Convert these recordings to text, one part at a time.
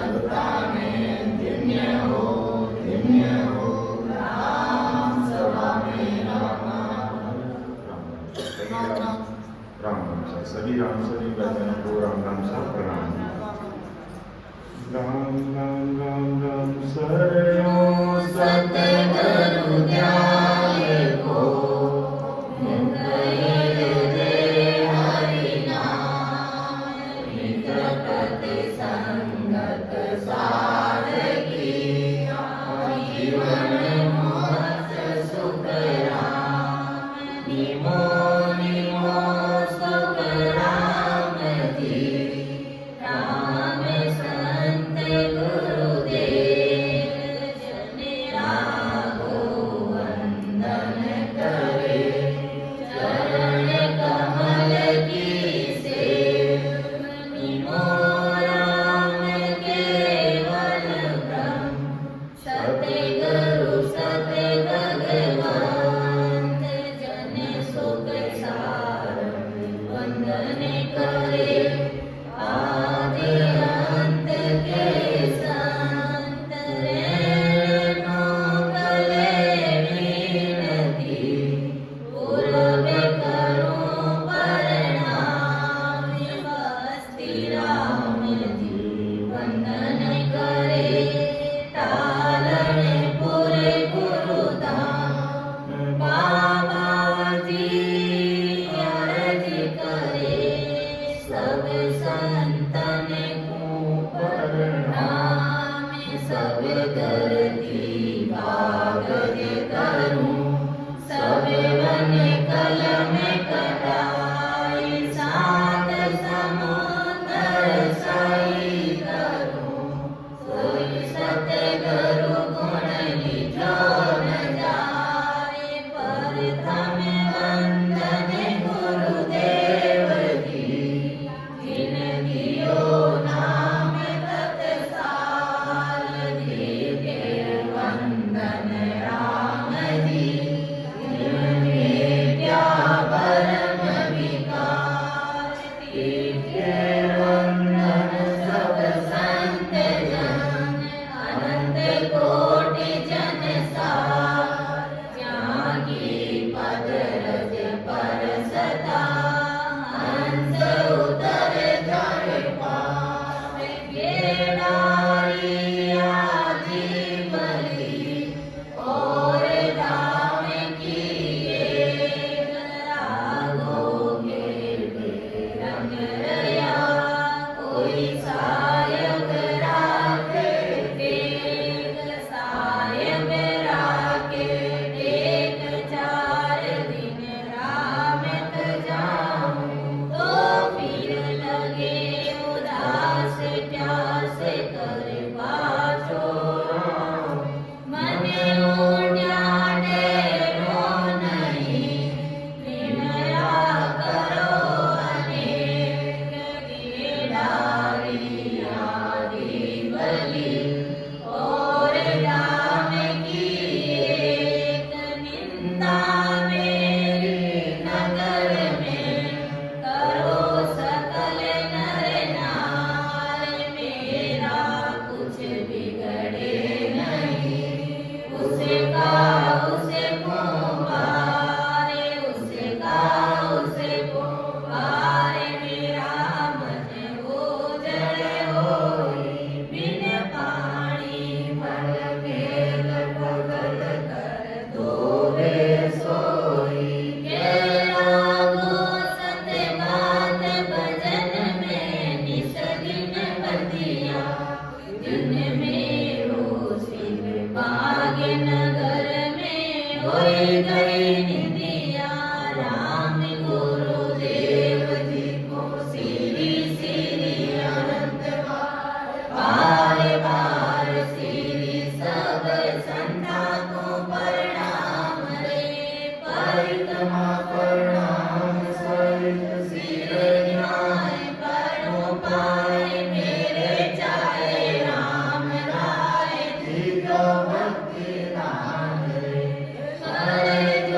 सत्ता में धन्य हो राम सभा में राम राम सभी बहनों को राम राम से प्रणाम। राम राम राम राम सरयो सतगुरु ध्यान को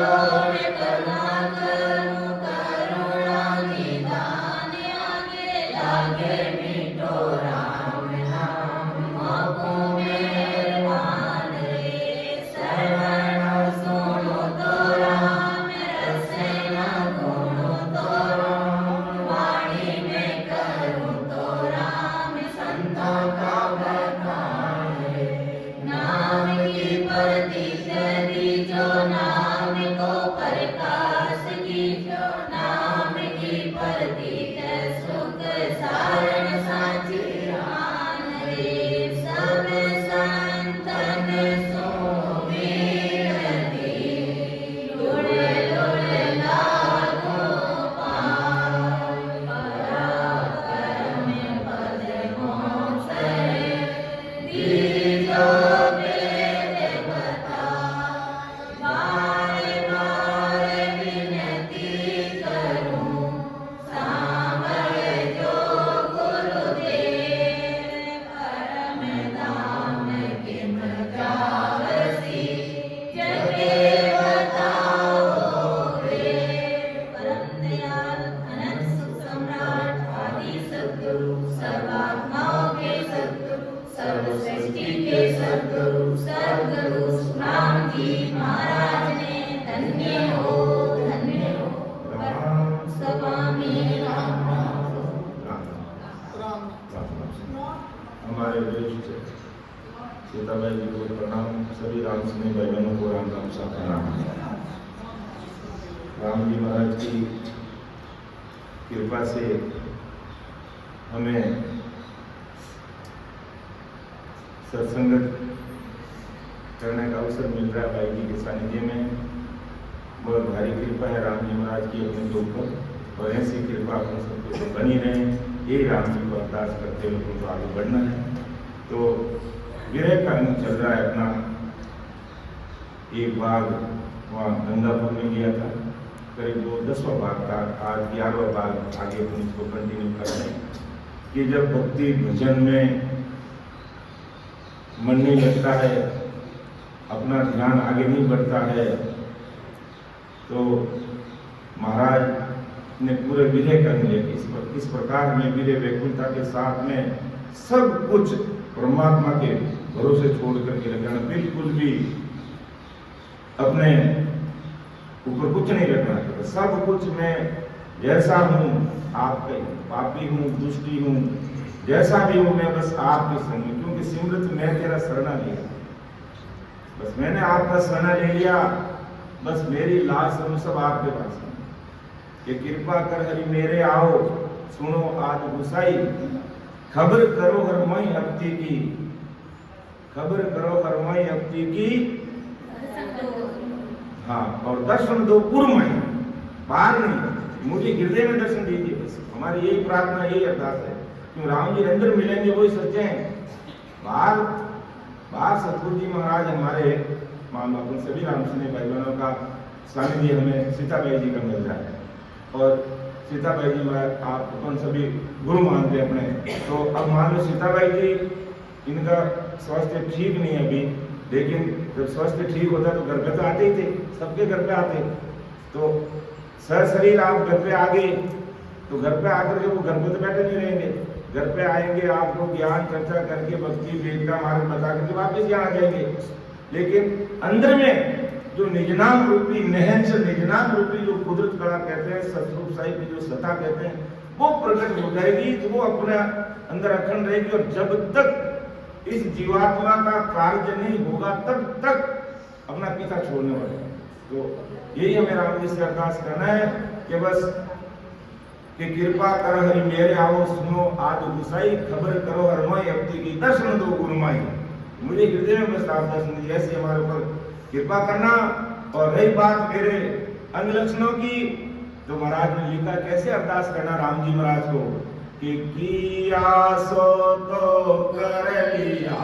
Hare सृष्टि के सद्गुरु सद्गुरु राम जी महाराज ने धन्य हो राम स्वामी राम हमारे ज्येष्ठ सीताबाई जी को प्रणाम। सभी राम स्नेही भाई बहनों को राम राम सा प्रणाम। राम जी महाराज की कृपा से हमें सत्संग करने का अवसर मिल रहा है भाई जी के सानिध्य में। बहुत भारी कृपा है राम जी महाराज की अपने के ऊपर, और ऐसी कृपा अपने सबके बनी रहे। ये राम जी को अरदास करते हुए उनको आगे बढ़ना है। तो विरह का रंग चल रहा है अपना। एक बाग वहाँ गंगापुर में लिया था, करीब वो 10वां बाग था, आज 11वां बाग आगे अपन इसको कंटिन्यू कर रहे हैं कि जब भक्ति भजन में मन नहीं लगता है, अपना ध्यान आगे नहीं बढ़ता है, तो महाराज ने पूरे विरह कर लिए। इस प्रकार में विरह व्याकुलता के साथ में सब कुछ परमात्मा के भरोसे छोड़ करके रखना, बिल्कुल भी अपने ऊपर कुछ नहीं रखना चाहिए। सब कुछ मैं जैसा हूँ आपका ही, पापी हूँ, दुष्टी हूँ, जैसा भी हूँ मैं बस आपके संग में, क्योंकि सिमरत मैं तेरा शरणा लिया, बस मैंने आपका शरणा ले लिया, बस मेरी लाश सब आपके पास है। कि कृपा कर हरि मेरे आओ, सुनो आज गुसाई, खबर करो हर मई हफ्ती की, खबर करो हर मई हफ्ती की, हाँ, और दर्शन दो पूर्णमय, बाहर नहीं, मुझे हृदय में दर्शन दीजिए। बस हमारी यही प्रार्थना, यही अरदास है कि राम जी अंदर मिलेंगे वही सच्चे हैं। बाहर सतगुरु जी महाराज हमारे मान लो अपन सभी राम स्नेही भाई बहनों का सानिध्य हमें सीताबाई जी का मिल रहा है, और सीताबाई जी महाराज आप अपन सभी गुरु मानते हैं अपने। तो अब मान लो सीताबाई जी, इनका स्वास्थ्य ठीक नहीं है अभी, लेकिन जब स्वास्थ्य ठीक होता तो घर पे तो आते ही थे, सबके घर पे आते। तो शरीर आप घर पे आ गए तो घर पे आकर के वो घर पे तो बैठे नहीं रहेंगे, घर पे आएंगे, आपको ज्ञान चर्चा करके भक्ति वेद का मार्ग बता करके वापिस यहाँ आ जाएंगे। लेकिन अंदर में जो निजनाम रूपी निहंस, निजनाम रूपी जो कुदरत कला कहते हैं, सतरूप साहिब की जो सत्ता कहते हैं, वो प्रकट हो जाएगी, तो वो अपने अंदर अखंड रहेगी। और जब तक इस जीवात्मा का कार्य नहीं होगा तब तक अपना पिता छोड़ने वाले। तो यही हमें राम जी से अरदास करना है कि बस कि कृपा कर हरि मेरे आओ, सुनो आज गुसाई, खबर करो हर मई हफ्ती की, दर्शन दो गुरुमाई। मुझे हृदय में बस आप दर्शन दीजिए, ऐसे हमारे ऊपर कृपा करना। और रही बात मेरे अंग लक्षणों की, तो महाराज ने लिखा कैसे अरदास करना राम जी महाराज को कि किया सो तो कर लिया,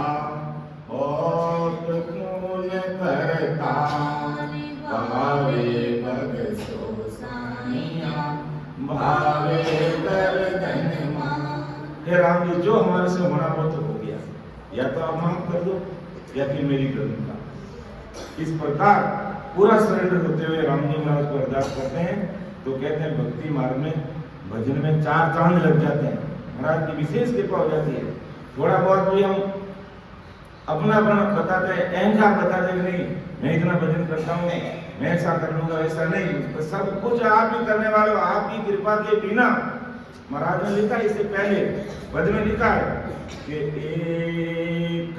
बहुत खून करता, भावे भग सो साइया, भावे गर्दन मां। हे राम जी, जो हमारे से होना वो तो हो गया, या तो आप माफ कर दो या फिर मेरी गर्दन। इस प्रकार पूरा सरेंडर होते हुए राम जी महाराज को अरदास करते हैं। तो कहते हैं भक्ति मार्ग में भजन में 4 चांद लग जाते हैं, महाराज की विशेष कृपा हो जाती है। थोड़ा बहुत भी हम अपना बताते हैं, अहंकार बताते हैं, नहीं मैं इतना भजन करता हूँ, मैं ऐसा कर लूंगा, ऐसा नहीं, तो सब कुछ आप ही करने वाले हो, आपकी कृपा के बिना। महाराज ने लिखा इससे पहले पद में लिखा है कि एक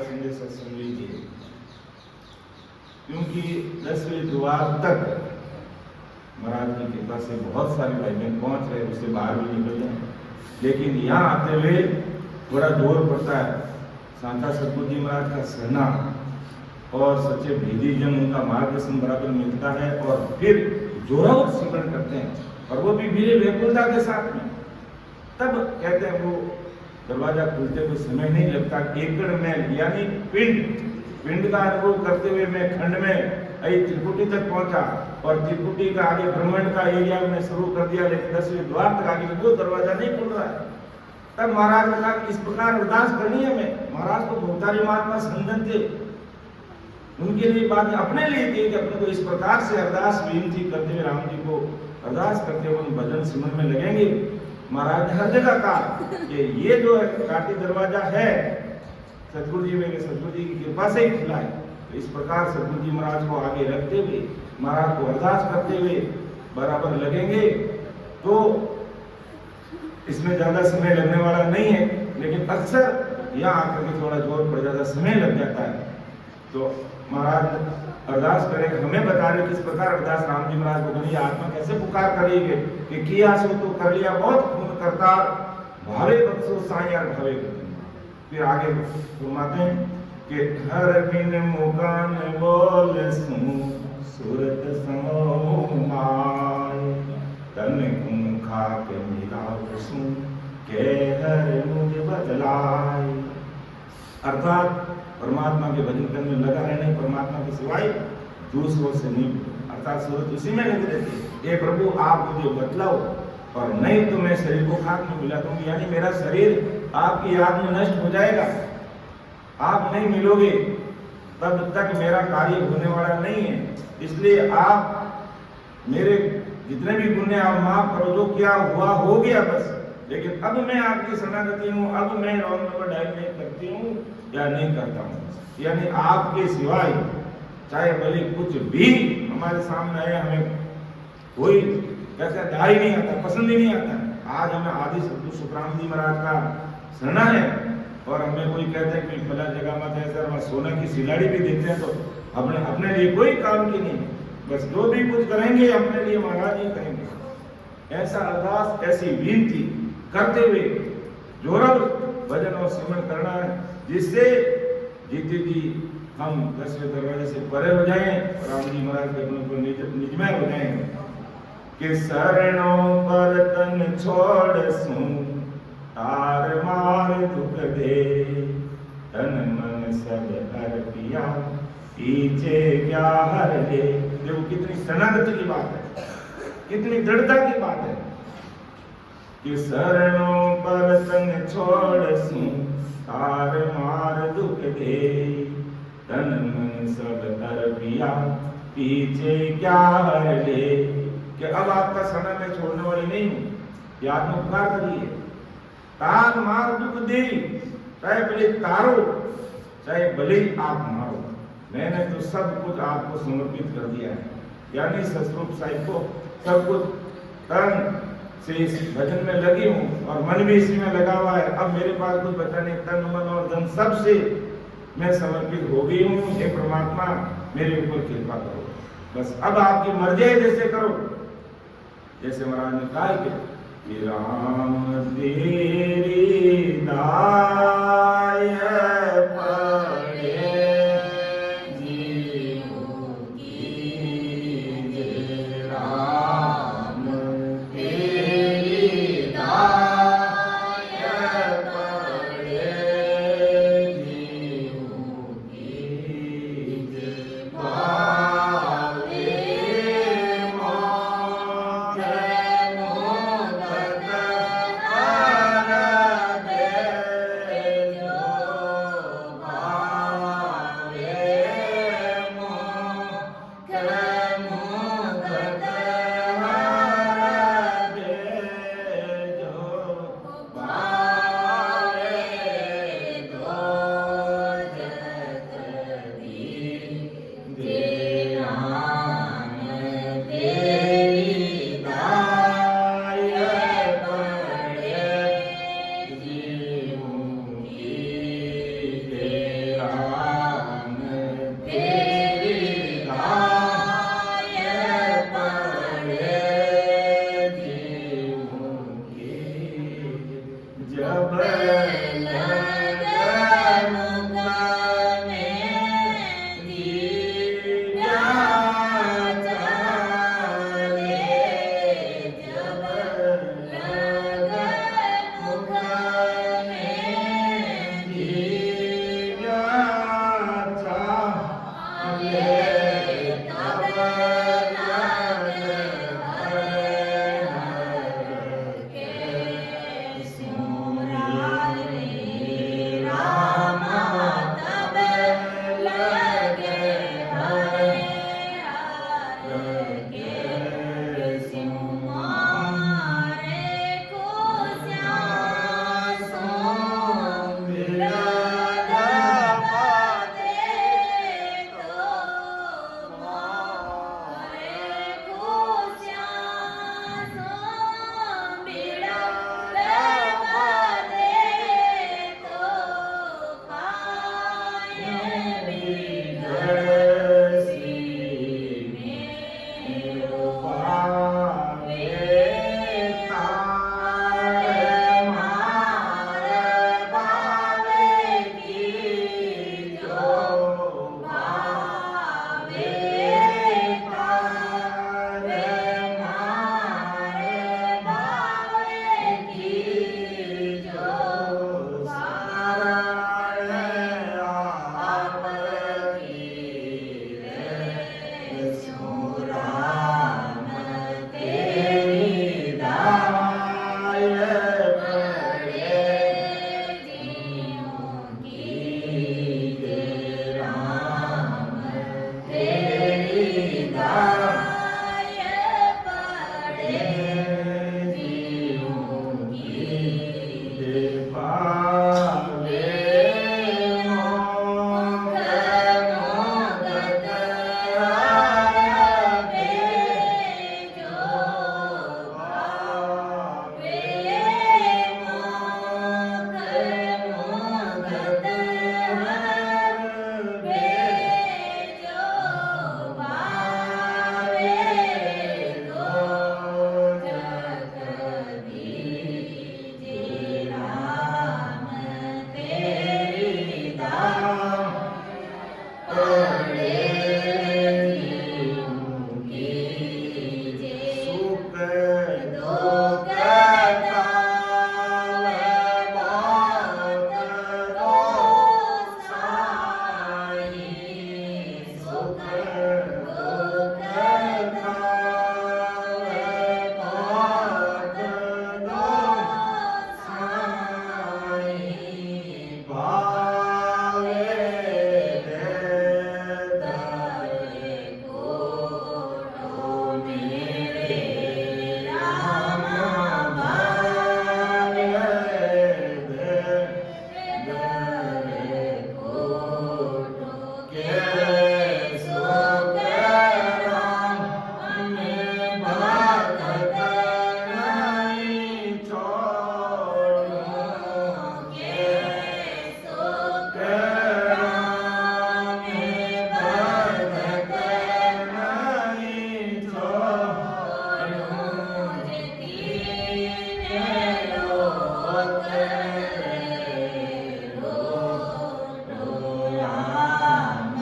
संदेश सुन लीजिए, क्योंकि 10वें द्वार तक महाराज की कृपा से बहुत सारे भाई बहन पहुंच रहे, उससे बाहर भी निकल जाए, लेकिन यहाँ आते हुए बड़ा जोर पड़ता है शांता सतगुरु जी महाराज का सहना और सच्चे भेदी जन उनका मार्गदर्शन बराबर मिलता है और फिर जोरावर सिमरन करते हैं, और वो भी वीर व्याकुलता के साथ में। तब कहते हैं वो दरवाजा खुलते कोई समय नहीं लगता, एकड़ में यानी पिंड का अनुभव करते हुए मैं खंड में त्रिकुटी तक पहुंचा, और त्रिकुटी का आगे ब्रह्मांड का एरिया में शुरू कर दिया, लेकिन 10वें द्वार तक आगे वो दरवाजा नहीं खुल रहा है। तब महाराज ने कहा कि इस प्रकार अरदास करनी है। हमें महाराज को भोतारी महात्मा संगन थे, उनके लिए बात अपने लिए थी कि अपने को इस प्रकार से अरदास विनती करते हुए राम जी को अरदास करते हुए भजन सिमरन में लगेंगे। महाराज ने हर जगह कहा कि ये जो काटी दरवाजा है सतगुरु जी मेरे सतगुरु जी की कृपा से ही खुला है। तो इस प्रकार सतगुरु जी महाराज को आगे रखते हुए महाराज को अरदास करते हुए बराबर लगेंगे, तो इसमें ज्यादा समय लगने वाला नहीं है, लेकिन अक्सर यहाँ आकर के थोड़ा जोर पड़ जाता, समय लग जाता है। तो महाराज अरदास करेंगे, हमें बता रहे किस प्रकार अरदास राम जी महाराज को करिए, आत्मा कैसे पुकार करेंगे कि किया सो तो कर लिया बहुत खून करता भावे बख्शो सायार भावे। फिर आगे फरमाते हैं कि हर बिन मुकान बोल सुन सूरत समाय तन कुम खा के मिला सुन के हर मुझ बदलाय। अर्थात परमात्मा के भजन करने में लगा रहने, परमात्मा के सिवाय दूसरों से नहीं, अर्थात सूरत उसी में लगी रहती। हे प्रभु आप मुझे बतलाओ, और नहीं तो मैं शरीर को खाक में मिला दूंगी, यानी मेरा शरीर आपकी याद में नष्ट हो जाएगा, आप नहीं मिलोगे, तब तक मेरा कार्य होने वाला नहीं है। इसलिए आप मेरे जितने भी गुनाह आप माफ करो, जो क्या हुआ हो गया बस, लेकिन अब मैं आपकी शरणागति हूँ, अब मैं रॉन्ग नंबर डायल नहीं करती हूँ या नहीं करता हूँ। यानी आपके सिवाय चाहे भले कुछ भी हमारे सामने आए, हमें कोई ऐसा ढाई नहीं आता, पसंद ही नहीं आता। आज हमें आदि सतगुरु सुखराम जी महाराज का शरणा है, और हमें कोई कहते हैं कि फला जगह मत है सर, सोना की सिलाड़ी भी देते हैं, तो अपने लिए कोई काम की नहीं, बस जो भी कुछ करेंगे अपने लिए महाराज ही करेंगे। ऐसा अरदास ऐसी विनती करते हुए जोरल भजन और सिमरन करना है, जिससे जीते जी हम 10वें दरवाजे से परे हो जाएं और राम जी महाराज के अपने को निजमय हो जाएं कि शरणों पर तन छोड़ सूं तार मार दुख दे, तन मन सब अर्पिया पीछे क्या हर ले। देखो कितनी शरणागति की बात है, कितनी दृढ़ता की बात है कि शरणों पर तन छोड़ सूं तार मार दुख दे, तन मन सब अर्पिया पीछे क्या हर ले। कि अब आपका शरण में छोड़ने वाली नहीं हूं, ये आत्मा पुकार करिए, तार मार दुख दे, चाहे भले तारो चाहे भले आप मारो, मैंने तो सब कुछ आपको समर्पित कर दिया है। यानी सतरूप साहिब को सब कुछ तन से इस भजन में लगी हूँ और मन भी इसी में लगा हुआ है। अब मेरे पास कुछ बचा नहीं, तन मन और धन सब से मैं समर्पित हो गई हूँ। हे परमात्मा मेरे ऊपर कृपा करो, बस अब आपकी मर्जी है, जैसे करो। जैसे महाराज ने कहा कि राम तेरी दाय पड़े जीव कीजे, राम तेरी दाय पड़े जीव कीजे, पड़े जीवों कीजे। सुख दुख तावे बहुत गोसाई। सुख दुख तावे बहुत गोसाई। भावे तारे कोटो मेरे राम भावे। तारे कोटो के सुख राम में भगत नहीं छोड़ो। के सुख राम में भगत नहीं छोड़ो। तीन लोक राम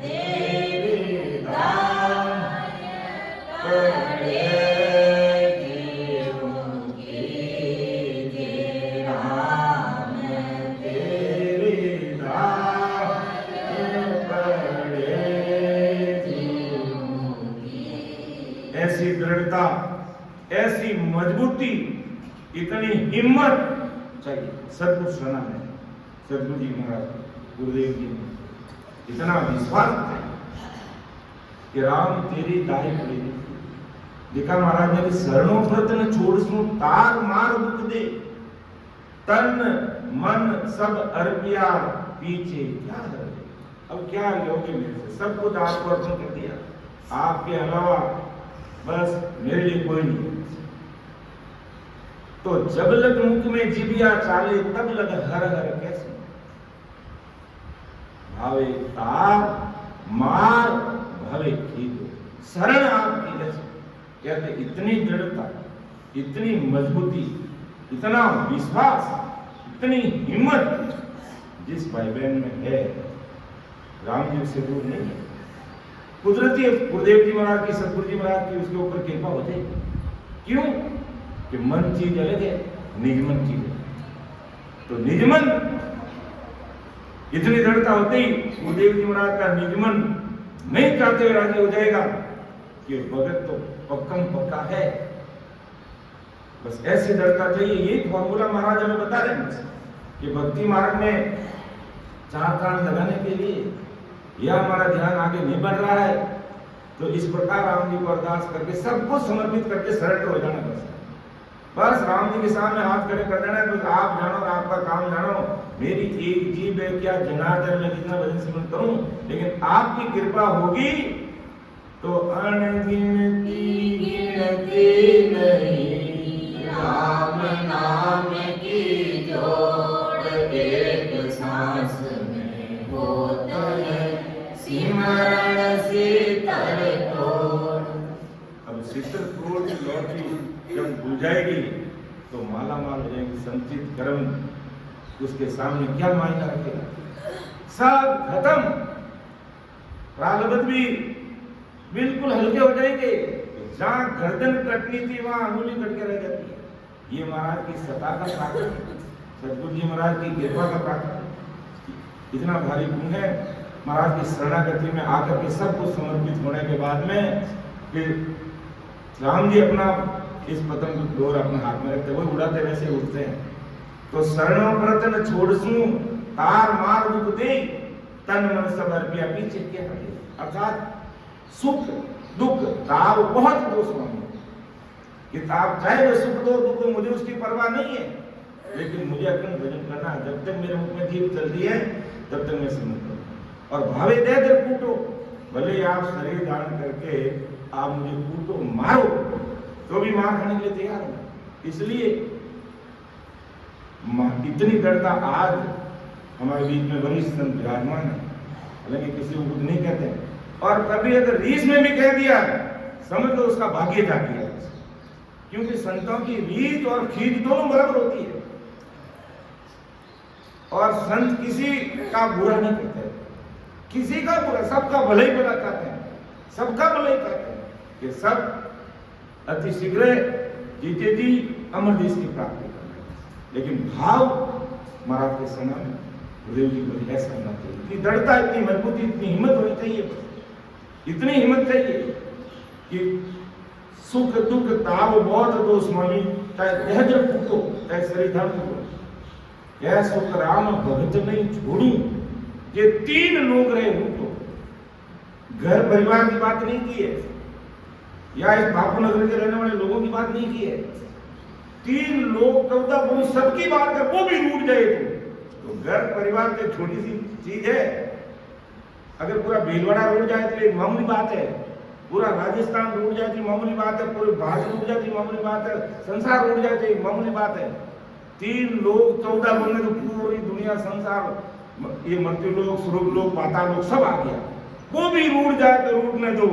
तेरी दाय पड़े जीवों कीजे। राम तेरी दाय पड़े जीवों कीजे। ऐसी दृढ़ता, ऐसी मजबूती, इतनी हिम्मत चाहिए सदगुरु शरणा में। सदगुरु जी महाराज गुरुदेव जी ने इतना विश्वास है कि राम तेरी दाई पड़ेगी। देखा महाराज ने कि शरणों प्रतन छोड़सु तार मार दुख दे। तन मन सब अर्पिया पीछे क्या है। अब क्या लोगे मेरे से, सब कुछ आपको अर्पण कर दिया, आपके अलावा बस मेरे लिए कोई नहीं। तो जब लग मुख में जिबिया चाले तब लग हर हर कैसे। भावे तार मार भवे खींचो। शरण आपकी जैसे कहते इतनी दृढ़ता, इतनी मजबूती, इतना विश्वास, इतनी हिम्मत जिस भाई बहन में है, राम जी से दूर नहीं है। कुदरती गुरुदेव जी महाराज की, सतगुरु जी महाराज की उसके ऊपर कृपा हो जाएगी। क्यों कि मन चीज अलग है, निजमन चीज है। तो निजमन इतनी दृढ़ता होते ही गुरुदेव जी महाराज का निजमन नहीं चाहते हुए राजी हो जाएगा कि भगत तो पक्कम पक्का है। बस ऐसी दृढ़ता चाहिए। ये फॉर्मूला महाराज हमें बता रहे हैं कि भक्ति मार्ग में चार कान लगाने के लिए या हमारा ध्यान आगे नहीं बढ़ रहा है तो इस प्रकार राम जी को अरदास करके सब कुछ समर्पित करके सरेंडर हो जाना। बस राम जी के सामने हाथ खड़े कर देना है। तो आप जानो, आपका काम जानो। मेरी एक जीभ है, क्या जनार्दन में जितना भजन सिमरन करूं, लेकिन आपकी कृपा होगी तो अनगिनती गिनती नहीं। राम नाम की जोड़ एक सांस में होता है। सिमरण शीतल तोड़। अब शीतल तोड़ की लॉटरी जब भूल जाएगी तो माला माल हो जाएंगे। संचित कर्म उसके सामने क्या मायना रखेगा। सब खत्म, प्रारब्ध भी बिल्कुल हल्के हो जाएंगे। जहां गर्दन कटनी थी वहां अंगुली कट के रह जाती है। ये महाराज की सत्ता का प्राकृत, सतगुरु जी महाराज की कृपा का प्राकृत इतना भारी गुण है। महाराज की शरणागति में आकर के सब कुछ समर्पित होने के बाद में फिर राम जी अपना इस पतंग को डोर अपने हाथ में रखते, वो उड़ाते वैसे उड़ते हैं। तो शरणों प्रतन छोड़सू तार मार दुख दे। तन मन सब अर्पिया पीछे क्या हटे। अर्थात सुख दुख ताप बहुत दोष मांगे कि ताप चाहे वो सुख दो दुख दो, मुझे उसकी परवाह नहीं है, लेकिन मुझे अखंड भजन करना है। जब तक मेरे मुख में जीभ चलती है तब तक मैं सिमरन करूं। और भावे दे दे कूटो, भले आप शरीर दान करके आप मुझे कूटो मारो तो भी मार खाने के लिए तैयार हूं। इसलिए इतनी दृढ़ता आज हमारे बीच में वरिष्ठ संत विराजमान है। हालांकि किसी को कुछ नहीं कहते हैं, और कभी अगर रीस में भी कह दिया समझ लो उसका भाग्य जाग गया। क्योंकि संतों की रीत और खींच दोनों बराबर होती है, और संत किसी का बुरा नहीं करते। किसी का बुरा, सबका भले ही भला चाहते हैं, सबका भले ही चाहते हैं कि सब अति शीघ्र जीते जी अमर देश की प्राप्ति करें। लेकिन भाव महाराज के समय में गुरुदेव जी को ऐसा करना चाहिए, इतनी दृढ़ता, इतनी मजबूती, इतनी हिम्मत होनी चाहिए, इतनी हिम्मत चाहिए कि सुख दुख ताव बहुत दो स्वामी, चाहे जब फूटो चाहे शरीर फूटो, ऐसो राम भगत नहीं छोड़ू, ये 3 लोग रहे रूटो। घर परिवार की बात नहीं की है, या इस बापू नगर के रहने वाले लोगों की बात नहीं की है। 3 लोग कविता बोली सबकी बात कर, वो भी रूट जाए तो घर परिवार तो छोटी सी चीज है। अगर पूरा भीलवाड़ा रूट जाए तो एक मामूली बात है, पूरा राजस्थान रूट जाए तो मामूली बात है, पूरे भारत रूट जाए तो मामूली बात है, संसार रूट जाए तो एक मामूली बात है। 3 लोग 14 बोलने तो पूरी दुनिया, संसार, ये मृत्यु लोग, स्वरूप लोग, पाताल लोग सब आ गया। वो भी रूट जाए तो रूटने दो,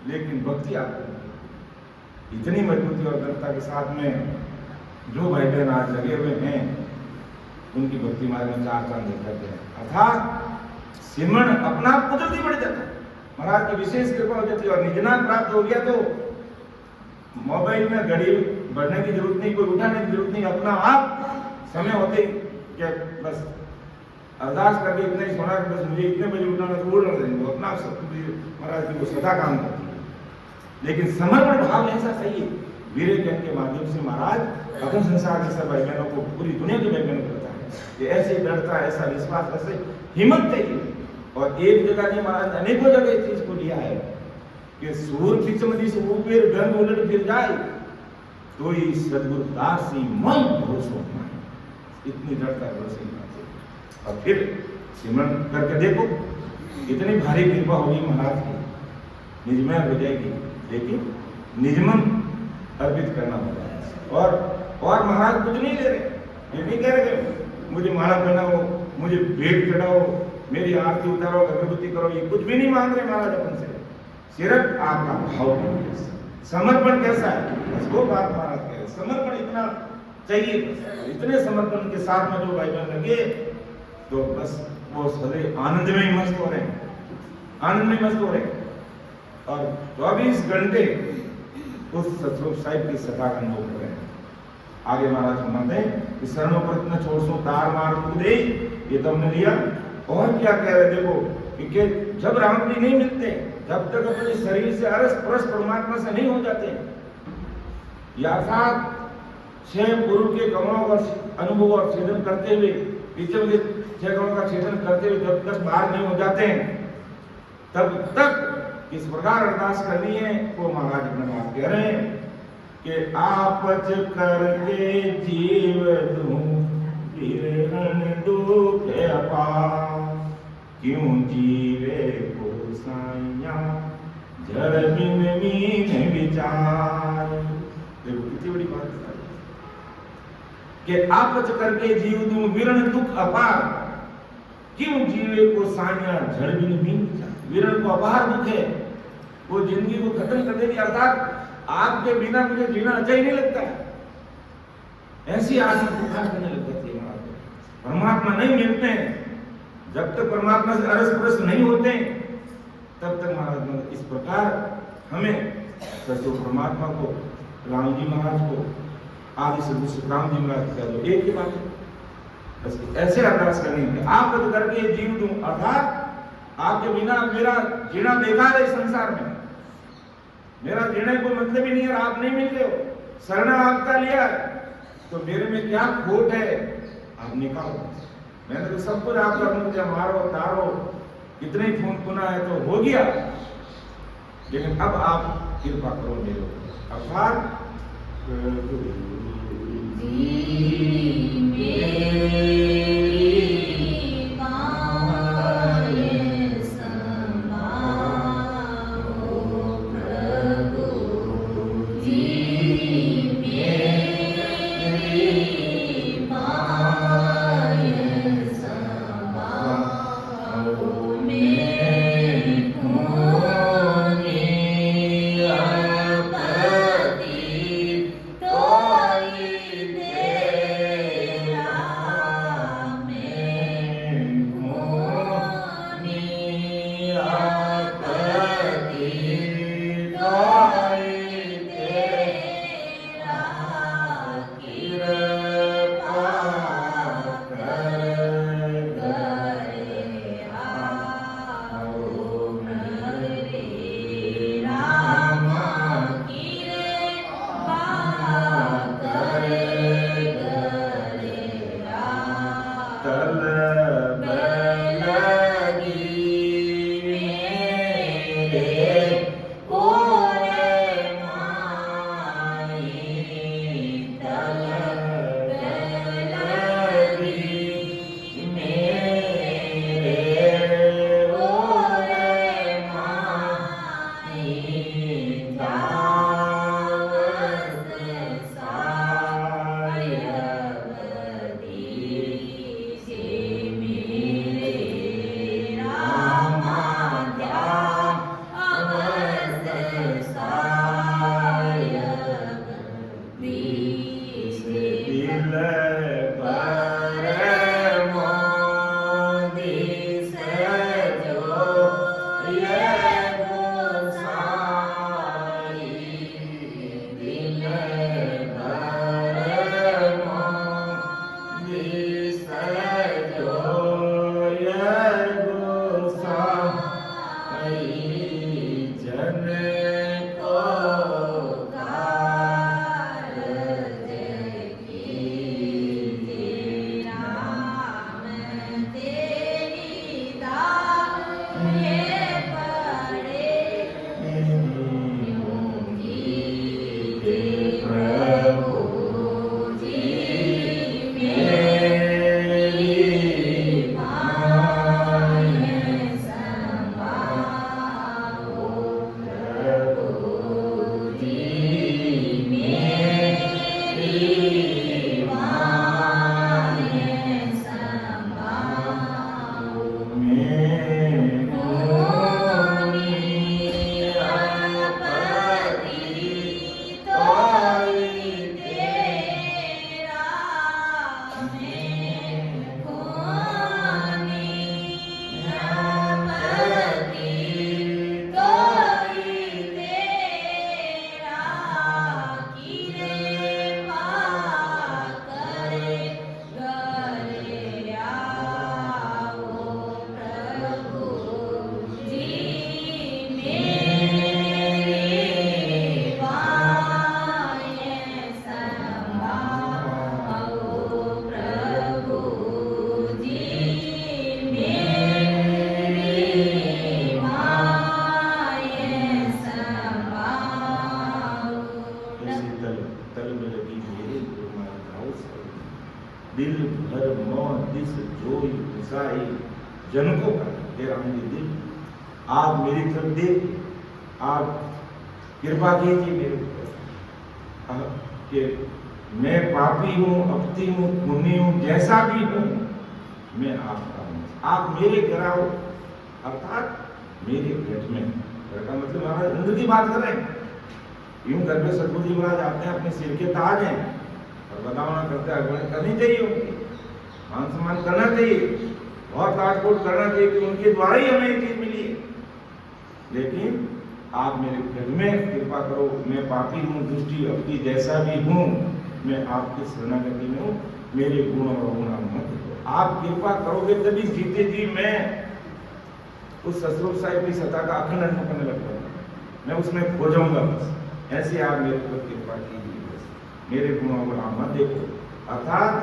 लेकिन भक्ति आपको इतनी मजबूती और दृढ़ता के साथ में जो भाई बहन आज लगे हुए हैं, उनकी भक्ति मार्ग में 4 चांद दिखाते हैं। अर्थात सिमरण अपना कुदरती बढ़ जाता है, महाराज की विशेष कृपा हो जाती है। और निजनाथ प्राप्त हो गया तो मोबाइल में घड़ी बढ़ने की जरूरत नहीं, कोई उठाने की जरूरत नहीं, अपना आप समय होते क्या बस अरदास करके इतना ही सोना कि बस मुझे इतने बजे उठाना तो उड़ रहे, वो अपना सब कुछ महाराज की वो सदा काम करती है। लेकिन समर्पण भाव ऐसा चाहिए, वीरे ज्ञान के माध्यम से महाराज अपने संसार के सब भाई बहनों को, पूरी दुनिया के भाई बहनों को बताया कि ऐसे डरता, ऐसा विश्वास, ऐसे हिम्मत चाहिए। और एक जगह नहीं, महाराज अनेकों जगह इस चीज को लिया है कि सूर पिचमदी से ऊपर गंग उलट फिर जाए तो ही सदगुरु दासी मन भरोसा, इतनी डरता भरोसे। और फिर सिमरन करके देखो, इतनी भारी कृपा होगी महाराज की, निजमय हो जाएगी, लेकिन निजमन अर्पित करना होगा। और महाराज कुछ नहीं ले रहे, ये नहीं कह रहे मुझे माला पहनाओ, मुझे भेंट चढ़ाओ, मेरी आरती उतारो, अगरबत्ती करो, ये कुछ भी नहीं मांग रहे महाराज अपन से। सिर्फ आपका भाव कैसा, समर्पण कैसा है, बस वो बात महाराज कह रहे। समर्पण इतना चाहिए, इतने समर्पण के साथ में जो भाई बहन लगे तो बस वो सदैव आनंद में ही मस्त हो रहे हैं, आनंद में मस्त हो रहे हैं। और 24 घंटे उस सतरूप साहिब की सदा का अनुभव कर रहे हैं। आगे महाराज सुनाते हैं कि शरणों पर इतना छोड़ सो तार मार दे, ये तो हमने लिया। और क्या कह रहे देखो कि जब राम जी नहीं मिलते, जब तक अपने शरीर से अरस परस परमात्मा से नहीं हो जाते, यथार्थ 6 गुरु के कमलों का अनुभव और छेदन करते हुए, पीछे के 6 कमलों का छेदन करते हुए जब तक बाहर नहीं हो जाते हैं, तब तक इस प्रकार अरदास करनी है। वो महाराज अपने बात कह रहे हैं कि आपच करके जीव दूं विरहन दुख अपार, क्यों जीवे को साइया जड़ बिन मीन विचार। देखो कितनी बड़ी बात है कि आपच करके जीव दूं विरहन दुख अपार, क्यों जीवे को साइया जड़ बिन मीन विचार। विरहन को अपार दुख है, वो जिंदगी को खत्म कर देगी। अर्थात आपके बिना मुझे जीना अच्छा ही नहीं लगता है, ऐसी आत्मा पुकार करने लग जाती है। परमात्मा नहीं मिलते हैं, जब तक परमात्मा से अरस परस नहीं होते तब तक महाराज इस प्रकार हमें सचो परमात्मा को, राम जी महाराज को, आदि सदगुरु राम जी महाराज कह दो, एक ही बात है। बस ऐसे अरदास करनी है, आप बद करके जीव दूं, अर्थात आपके बिना मेरा जीना बेकार है इस संसार में, मेरा जीने को मतलब ही नहीं है, आप नहीं मिलते हो, शरण आपका लिया तो मेरे में क्या खोट है आप निकालो। मैंने तो सब कुछ आपका, मुझे मारो तारो, इतने ही फोन पुना है तो हो गया, लेकिन अब आप कृपा करो मेरे ऊपर। अर्थात दिल भर मौन दिस जोई घुसाई जनकों का हे राम जी दिल आप मेरी तरफ देखिए, आप कृपा कीजिए मेरे ऊपर कि मैं पापी हूँ, अपती हूँ, पुण्य हूँ, जैसा भी हूँ मैं आपका हूँ। आप मेरे घर आओ, अर्थात मेरे घर में। घर का मतलब महाराज इंद्र की बात कर रहे हैं। यूं घर पे सतगुरु जी महाराज आते हैं, अपने सिर के ताज हैं और बतावना करते हैं, करनी चाहिए उनकी, मान सम्मान करना चाहिए, बहुत ताजकोट करना चाहिए कि उनके द्वारा ही हमें ये चीज मिली है। लेकिन आप मेरे घर में कृपा करो, मैं पापी हूँ, दुष्टि अपती जैसा भी हूँ, मैं आपकी शरणागति में हूँ, मेरे गुण और अवगुण मत दो। आप कृपा करोगे तभी जीते जी मैं उस ससुर साहिब की सत्ता का अखंड अनुभव करने लग जाऊंगा, मैं उसमें खो जाऊंगा। बस ऐसे आप मेरे ऊपर कृपा कीजिए, बस मेरे गुणों को आप मत देखो। अर्थात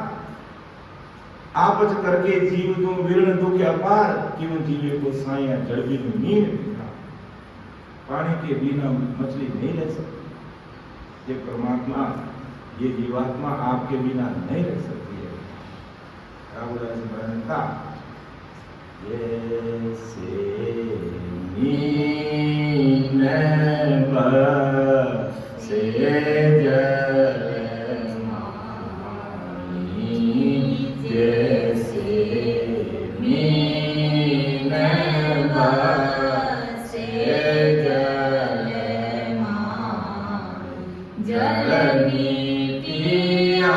आपच करके जीव दूं विरण दुख अपार, क्यों जीवे को साया जड़ भी नींद बिना। पानी के बिना मछली नहीं रह सकती, ये परमात्मा, ये जीवात्मा आपके बिना नहीं रह सकती है। जैसे नीन बसे जल माही, जैसे नीन बसे जल माही, जलनी पिया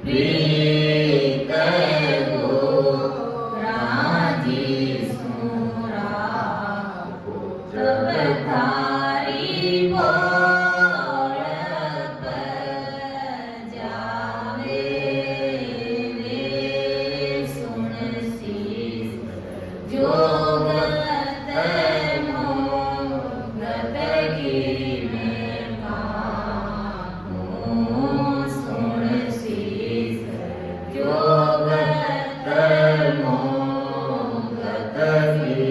Be जोग धर्मो गतहि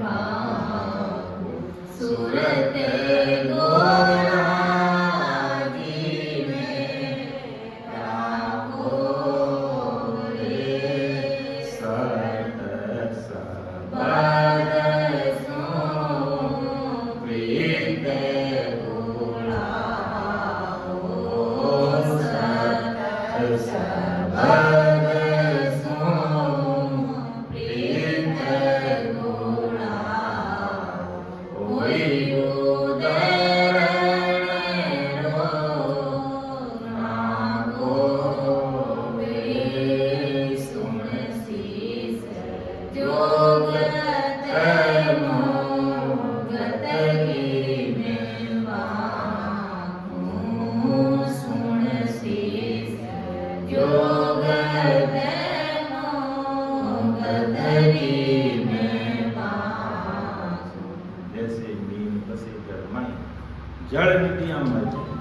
भावो सुरत गोराजी में राखो रे सत बाद सो प्रीत गुणाओ सत बाद सो प्रीत गुणाओ होई उदरण रो नागो वे सुन शीस जोग धर्मो गतहि में वाहूं सुन शीस जोग धर्मो गतहि में वाहूं जैसे नीम बसे जल में जड़ मिट्टियां मर जाए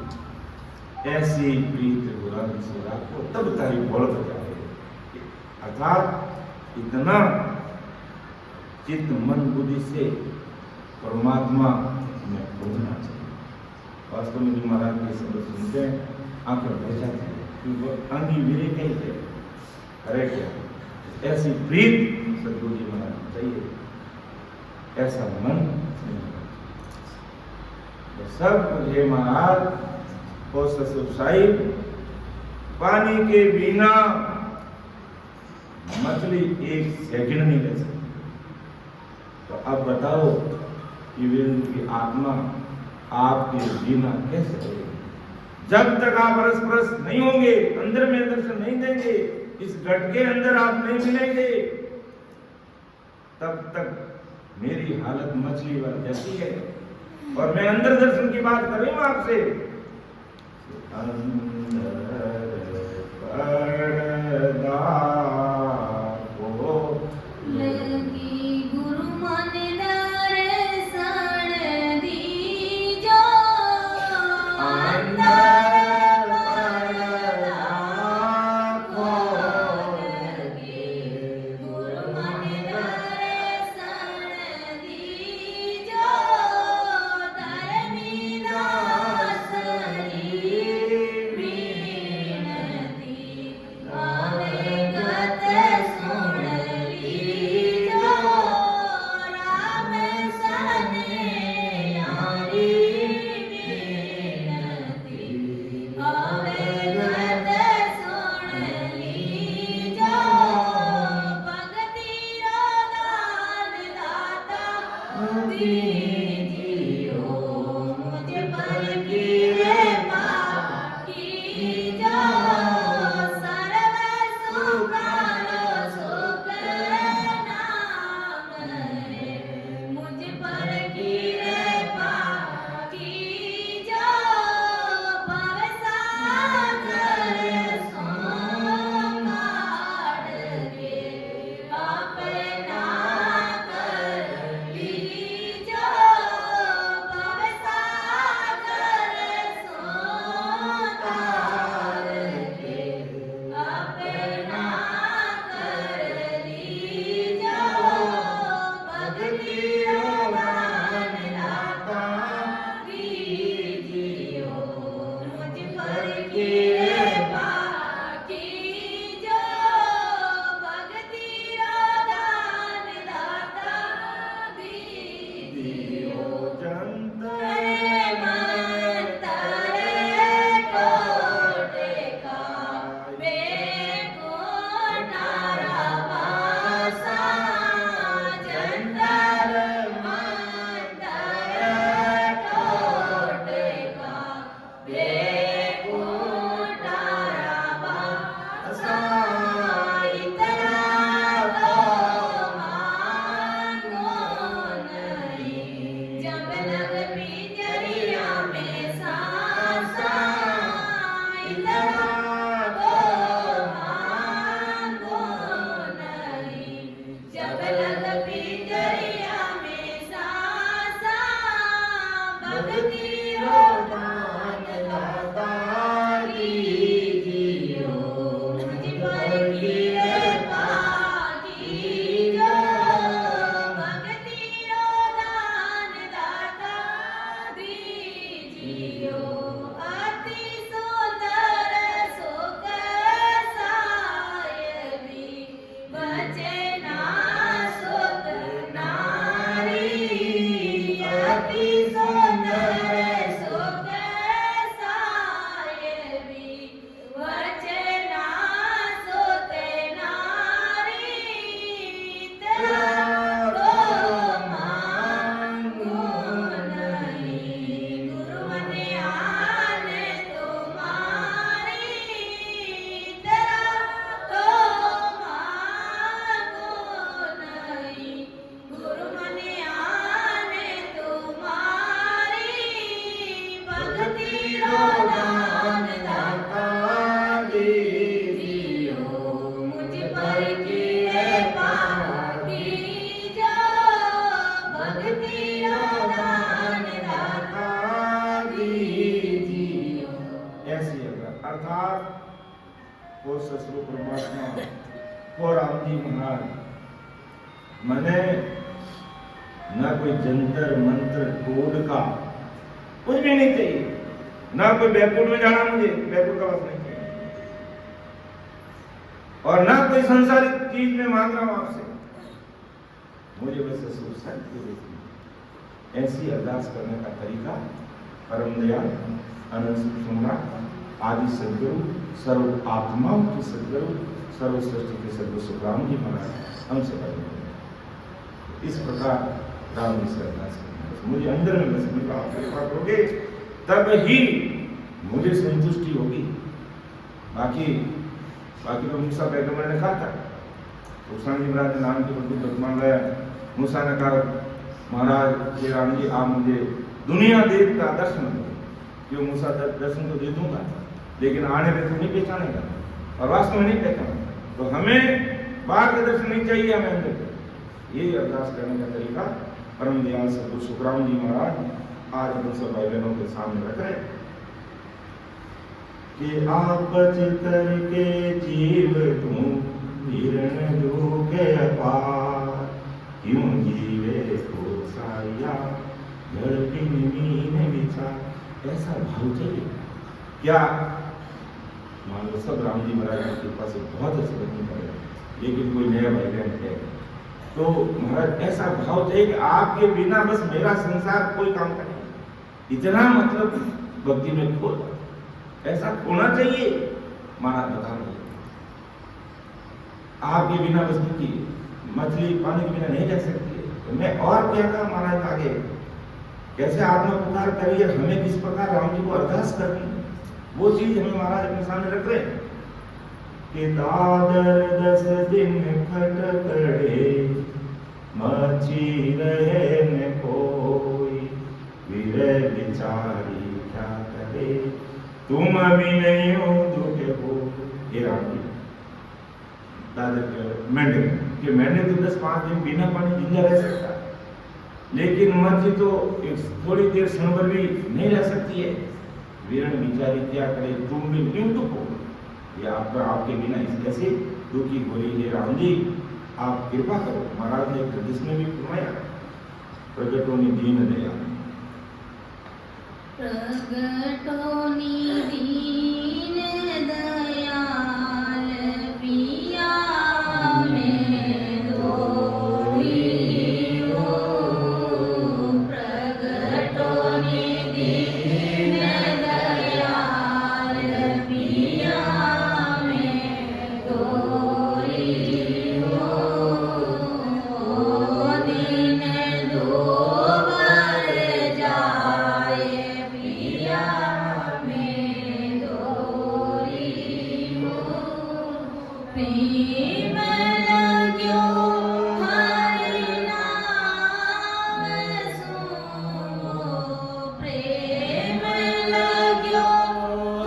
ऐसी प्रीत गुलाबी से राखो तब तारी बढ़ जाए। अर्थात इतना चित्त मन बुद्धि से परमात्मा में खोजना चाहिए। वास्तव में जो महाराज के शब्द सुनते हैं आंखें भर जाती है क्योंकि वो अंगी वीरे कहीं थे अरे क्या ऐसी प्रीत सदगुरु जी महाराज को चाहिए, ऐसा मन नहीं होना चाहिए। तो सब कुछ हे महाराज और ससुर साहिब पानी के बिना मछली एक सेकंड नहीं रह सकती। तो अब बताओ कि वीरेंद्र की आत्मा आपके बिना कैसे रहेगी? जब तक आप परस परस नहीं होंगे, अंदर में दर्शन नहीं देंगे, इस घट के अंदर आप नहीं मिलेंगे, तब तक मेरी हालत मछली वाली जैसी है। और मैं अंदर दर्शन की बात कर रही हूं आपसे। अंदर पर्दा को लगी गुरु मन दर्शन दीजो अंदर पर्दा को लगी गुरु मन दर्शन दीजो धर्मी दासरी विनती ससुर परमात्मा हो राम जी महाराज, मैंने ना कोई जंतर मंत्र कोड का कुछ भी नहीं चाहिए, ना कोई बैकुंठ में जाना, मुझे बैकुंठ का वास नहीं चाहिए, और ना कोई संसारिक चीज में मांग रहा हूं आपसे, मुझे बस ससुर सत्य देखिए। ऐसी अरदास करने का तरीका परम दयाल अनंत सम्राट आदि सदगुरु सर्व आत्माओं के सदगुरु सर्व सृष्टि के सदगुरु सुखराम जी महाराज हमसे बने। इस प्रकार राम जी से अरदास करना, मुझे अंदर में बस मुझे आप कृपा करोगे तब ही मुझे संतुष्टि होगी। बाकी तो मूसा पैगंबर ने कहा था, हुसैन जी महाराज ने नाम के प्रति बदमान गया, मूसा ने कहा महाराज ये राम जी आप मुझे दुनिया देख का दर्शन दो। जो मूसा दर्शन तो दे दूंगा, लेकिन आने में तो नहीं पहचानेगा और वास्तव में नहीं पहचानेगा, तो हमें बाहर के दर्शन नहीं चाहिए, हमें अंदर। ये अरदास करने का तरीका परम दयाल सदगुरु सुखराम जी महाराज आज हम सब भाई बहनों के सामने रख रहे हैं कि आप करके जीव तू हिरण के अपार, क्यों जीवे को साया धरती मीन विचार। ऐसा भाव चाहिए क्या? मान लो सब राम जी महाराज की कृपा से बहुत अच्छे बनी पड़े, लेकिन कोई नया भाई बहन है तो महाराज ऐसा भाव चाहिए कि आपके बिना बस मेरा संसार कोई काम करे, इतना मतलब भक्ति में खो, ऐसा होना चाहिए। महाराज बता रहे आपके बिना बस की मछली पानी के बिना नहीं रह सकती है, तो मैं और क्या कहा महाराज आगे कैसे आत्मा पुकार करिए, हमें किस प्रकार राम जी को अरदास करनी है, वो चीज हमें महाराज अपने सामने रख रहे हैं कि दादर 10 दिन खटकड़े मची रहे न कोई, विरह बिचारी क्या करे तुम अभी नहीं हो दुख हो। ये राम जी दादर मेंढक कि मैंने तो 10-5 दिन बिना पानी जिंदा रह सकता, लेकिन मर्जी तो थोड़ी देर क्षण भर भी नहीं रह सकती है, वीरण बिचारी क्या करे तुम भी क्यों दुख हो। ये आपके बिना इस कैसे दुखी हो रही है राम जी, आप कृपा करो। महाराज ने प्रदेश में भी फरमाया प्रगटोनी दीन दया, प्रगटोनी दीन दयाल पिया में दोही हो, प्रगटोनी दीन दयाल पिया में दोही हो, दिन दो बर जाए पिया में दोही हो, प्रेम लग्यो हरि नाम सो, प्रेम लग्यो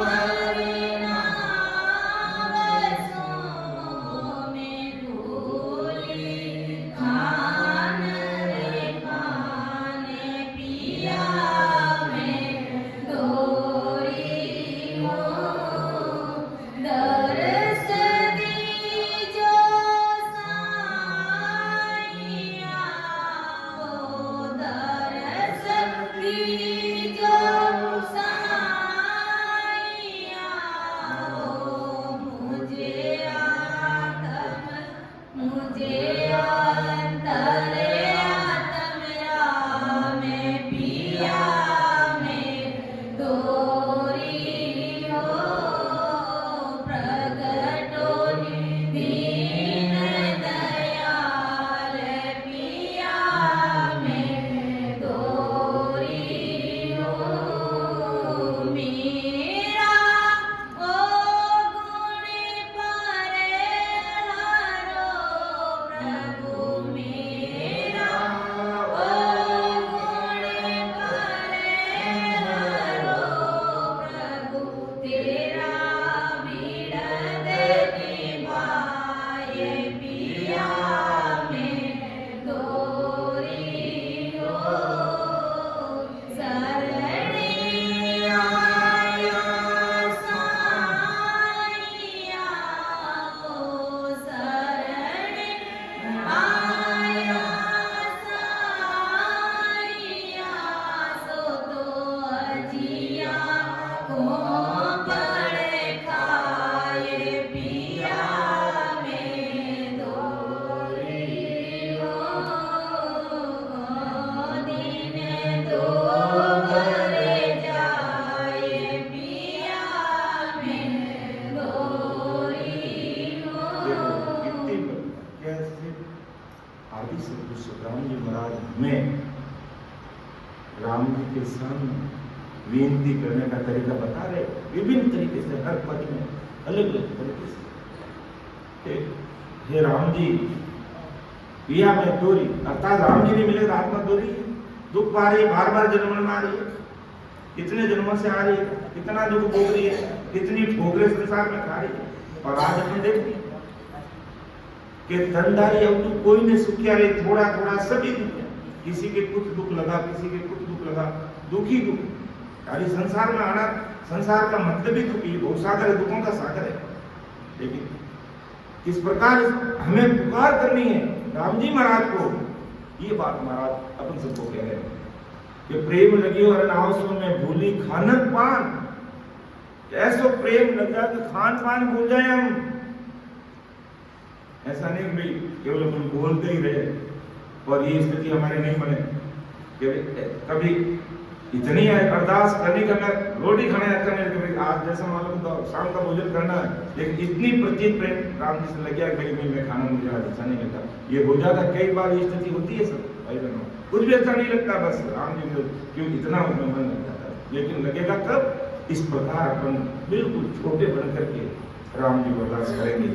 हरि नाम सो, में भूली खान रे खाने पिया में दोही हो, दरस दीजो सतगुरु सुखराम जी महाराज हमें राम जी के सामने विनती करने का तरीका बता रहे, विभिन्न तरीके से, हर पद में अलग अलग तरीके से कि हे राम जी, पिया में दूरी, अर्थात राम जी नहीं मिले तो आत्मा दूरी है, दुख पा रही है, बार बार जन्म में आ रही है, कितने जन्मों से आ रही है, कितना दुख भोग रही है, कितनी ठोकरें संसार में खा रही है। और आज अपन देखते कि धनदारी अब तो कोई नहीं सुखिया रही, थोड़ा थोड़ा सभी दुख है, किसी के कुछ दुख लगा, किसी के कुछ दुख लगा, दुखी दुख। यानी संसार में आना, संसार का मतलब ही दुखी, बहुत सागर है, दुखों का सागर है। लेकिन किस प्रकार हमें पुकार करनी है राम जी महाराज को, ये बात महाराज अपन सबको कह रहे हैं कि प्रेम लगी और नावसों में भूली खानन पान। ऐसो प्रेम लगा कि खान पान भूल जाए हम। ऐसा नहीं भाई केवल अपन बोलते ही रहे और ये स्थिति हमारी नहीं बने कि कभी इतनी है अरदास करने का, मैं रोटी खाने अच्छा नहीं, कभी आज जैसा मालूम तो शाम का भोजन करना है, लेकिन इतनी प्रतीत प्रेम राम जी से लग गया भाई मैं खाना मुझे आज अच्छा नहीं लगता, ये हो जाता। कई बार ये स्थिति होती है सब भाई बहनों, कुछ भी अच्छा नहीं लगता, बस राम जी क्यों इतना उसमें मन लग जाता है। लेकिन लगेगा कब? इस प्रकार अपन बिल्कुल छोटे बन करके राम जी को अरदास करेंगे,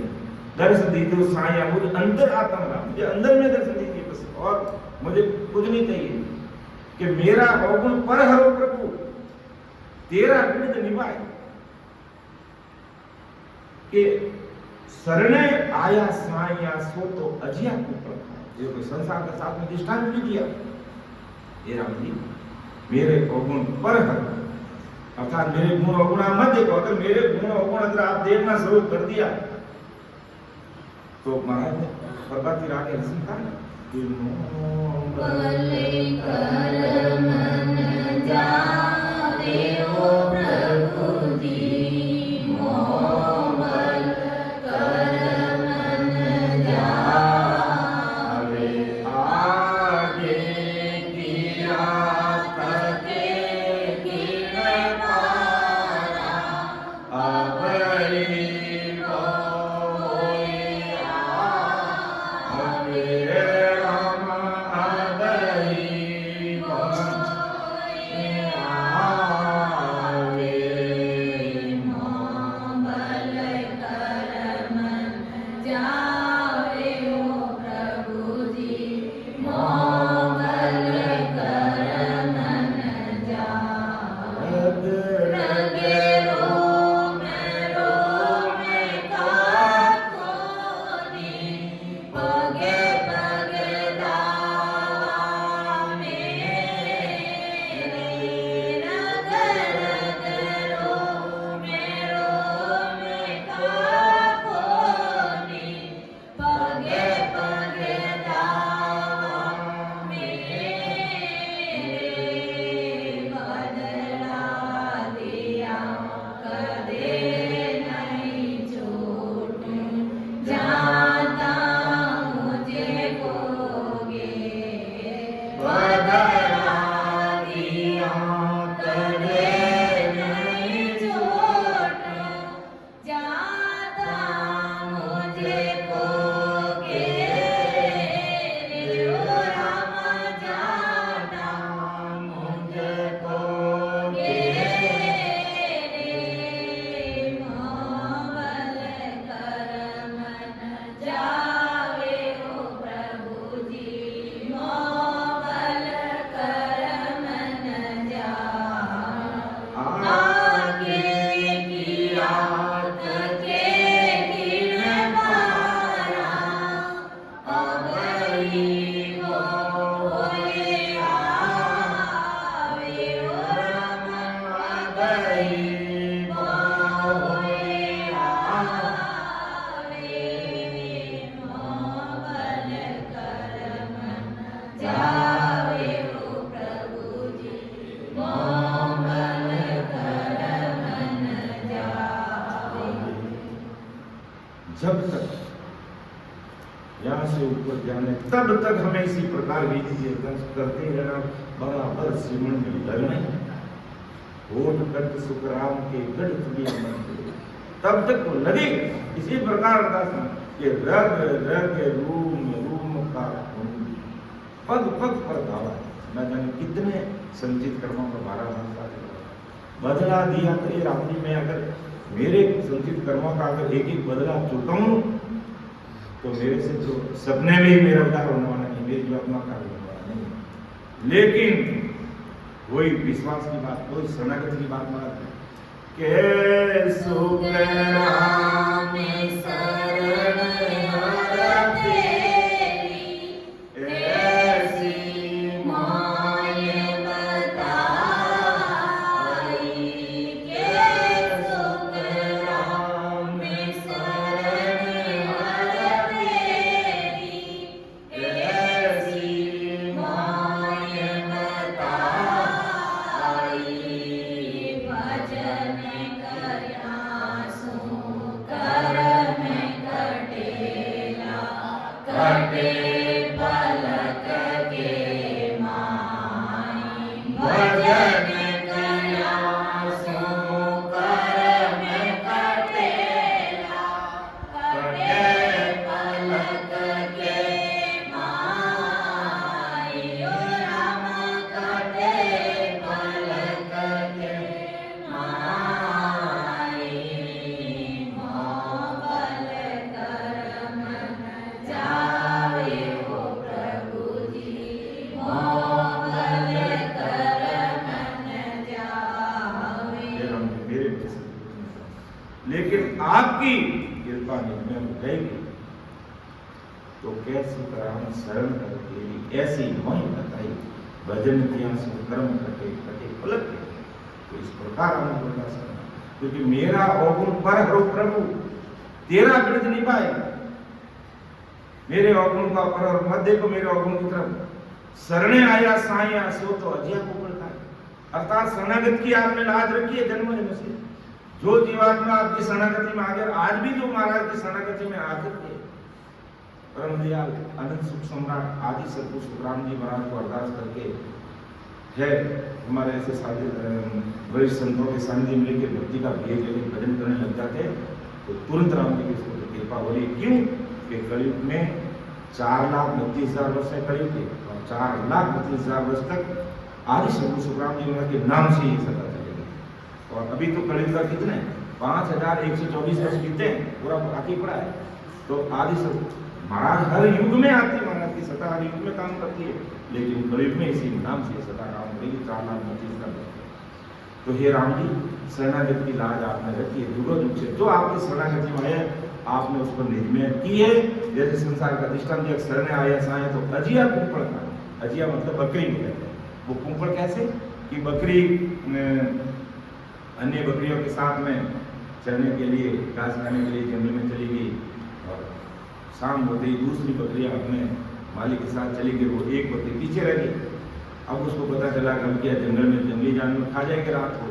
दर्शन दीजिए साया मुझे अंदर आता राम, मुझे अंदर में दर्शन दीजिए बस, और मुझे कुछ नहीं चाहिए कि मेरा अवगुण पर हरो प्रभु, तेरा विरुद्ध निभाए, कि शरणे आया साया सो तो अजिया को प्रभु। ये कोई संसार का साथ में दृष्टांत भी दिया, ये राम जी मेरे अवगुण पर हरो, अर्थात मेरे गुण अवगुण मत देखो। अगर मेरे गुण अवगुण अगर आप देखना शुरू कर दिया तो महाराज ने भगवती रानी हसन का जब तक यहाँ से ऊपर जाने तब तक हमें इसी प्रकार विधि करते रहना, बराबर श्रीमन में लगना है। होठ कट सुखराम के गढ़ तुलिया मन, तब तक वो लगे इसी प्रकार अरदास कि रग रग रूम रूम का खून, पग पग पर धावा। न जाने कितने संचित कर्मों का भारा बदला दिया। तो ये रात्रि में अगर मेरे संचित कर्मों का अगर एक एक बदला चुकाऊं तो मेरे से तो सपने में ही मेरा उद्धार होने वाला नहीं, मेरी आत्मा का होने वाला नहीं। लेकिन वही विश्वास की बात, वही शरणागति की बात मार के सुख राम शरण हर तेरी, ऐसी माय बताई के सुख राम शरण हर तेरी, ऐसी माय भजन करया सो कर्म कटेला, कटे पलक के माई। भजन करया सो कर्म कटेला, कटे पलक के माई। ओ राम कटे पलक के माई। मोबल कर्म न जावे हो प्रभु जी, मोबल कर्म न जावे। मेरे लेकिन आपकी कृपा निज में हो जाएगी तो कैसे कराम शरण कर तेरी, ऐसी मोहि बताई। भजन किया सो कर्म कटे, कटे पलक के। तो इस प्रकार हमें बोलना शरण, क्योंकि मेरा अवगुण पर हो प्रभु, तेरा कृत नहीं पाए। मेरे अवगुण का पर और मध्य को मेरे अवगुण की तरफ शरणे आया साया सो तो अजिया को पड़ता है। अर्थात शरणागत की आपने लाज रखी है जन्म जन्म से। जो जीवात्मा आपकी शरणागति में आ गया, आज भी जो महाराज की शरणागति में आकर के परम दयाल अनंत सुख सम्राट आदि सतगुरु सुखराम जी महाराज को अरदास करके है हमारे ऐसे साधु वरिष्ठ संतों के सानिध्य में लेकर भक्ति का भेद लेकर भजन करने लग जाते तो तुरंत राम जी की कृपा हो रही। क्यों कि कलयुग में 4,32,000 वर्ष है कलयुग के, और 4,32,000 वर्ष तक आदि सतगुरु सुखराम जी महाराज के नाम से ही सदा चलेगा। और अभी तो कलयुग का कितने 5,124 वर्ष बीते हैं, पूरा बाकी पड़ा है। तो आदि सतगुरु महाराज हर युग में आती, महाराज की सता हर युग में काम करती है, लेकिन कलयुग में इसी नाम से सता काम करेगी। 4,32,000 तो हे राम जी, शरणागत की लाज आपने रखी है जुगों जुग से। जो आपकी शरणागति में आया आपने उस पर निज की है। जैसे संसार का दृष्टांत दिया, शरण आया साया तो अजिया कुंपड़ का, अजिया मतलब बकरी को कहते हैं। वो कुंपड़ कैसे कि बकरी अन्य बकरियों के साथ में चलने के लिए, घास खाने के लिए जंगल में चली गई, और शाम होते ही दूसरी बकरियां अपने मालिक के साथ चली गई, वो एक बकरी पीछे रह गई। अब उसको पता चला कि क्या जंगल में जंगली जानवर खा जाएंगे रात को,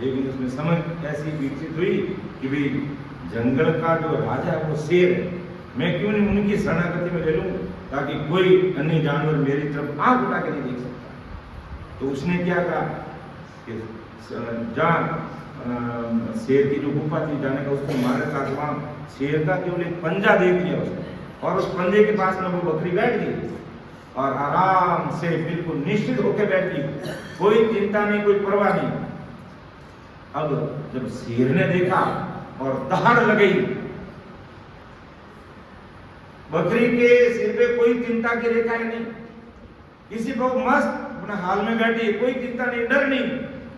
लेकिन उसमें समझ ऐसी विकसित हुई कि भाई जंगल का जो राजा है वो शेर है, मैं क्यों नहीं उनकी शरणागति में ले लूं ताकि कोई अन्य जानवर मेरी तरफ आंख उठा के नहीं देख सकता। तो उसने क्या कहा कि जहाँ शेर की जो गुफा थी जाने का उसको मारे था, वहाँ शेर का केवल एक पंजा देख लिया उसने, और उस पंजे के पास में वो बकरी बैठ गई और आराम से बिल्कुल निश्चित होकर बैठ गई, कोई चिंता नहीं, कोई परवाह नहीं। अब जब शेर ने देखा और दहाड़ लगाई, बकरी के सिर पे कोई चिंता की रेखा ही नहीं, किसी को मस्त अपने हाल में बैठी है, कोई चिंता नहीं, डर नहीं।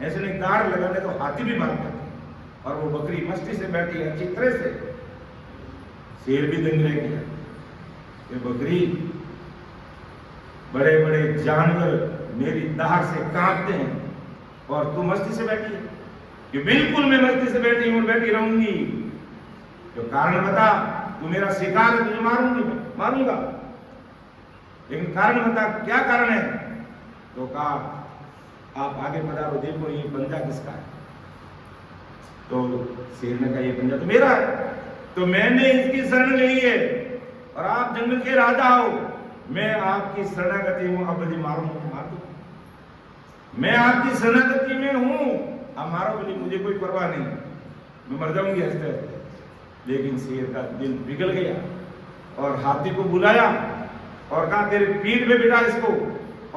ऐसे नहीं दाढ़ लगाने तो हाथी भी भाग जाते, और वो बकरी मस्ती से बैठी है अच्छी तरह से। शेर भी दंग रह गया, ये बकरी बड़े बड़े जानवर मेरी दाढ़ से कांपते हैं और तू मस्ती से बैठी है। कि बिल्कुल मैं मस्ती से बैठी हूं, बैठी रहूंगी। जो कारण बता, तू मेरा शिकार है, तुझे मारूंगी, मारूंगा, लेकिन कारण बता क्या कारण है। तो कहा आप आगे पधारो, देखो ये पंजा किसका है। तो शेर ने कहा ये पंजा तो मेरा है, तो मैंने इसकी शरण ली है, और आप जंगल के राजा हो, मैं आपकी शरणागति हूं, अब यदि मारो मार दो, मैं आपकी शरणागति में हूं, आप मारो बोली, मुझे कोई परवाह नहीं, मैं मर जाऊंगी हंसते हंसते। लेकिन शेर का दिल पिघल गया और हाथी को बुलाया और कहा तेरे पीठ पे बिठा इसको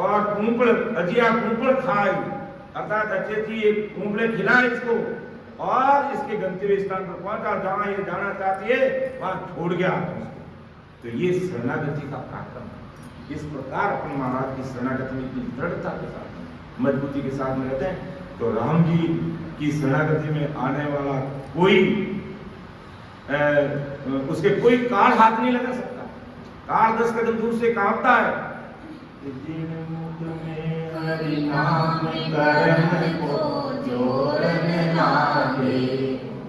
और कुंपड़ अजिया कुंपड़ खाए, अर्थात अच्छे जी ये कुंपड़े खिलाए इसको और इसके गंतव्य स्थान पर पहुंचा जहां ये जाना चाहती है वहां छोड़ गया उसको। तो ये शरणागति का पराक्रम है। इस प्रकार अपन महाराज की शरणागति में इतनी दृढ़ता के साथ मजबूती के साथ में रहते हैं। तो राम जी की शरणागति में आने वाला कोई उसके कोई काल हाथ नहीं लगा सकता। काल 10 कदम दूर से कांपता है। हरि नाम करन को जोर न लागे,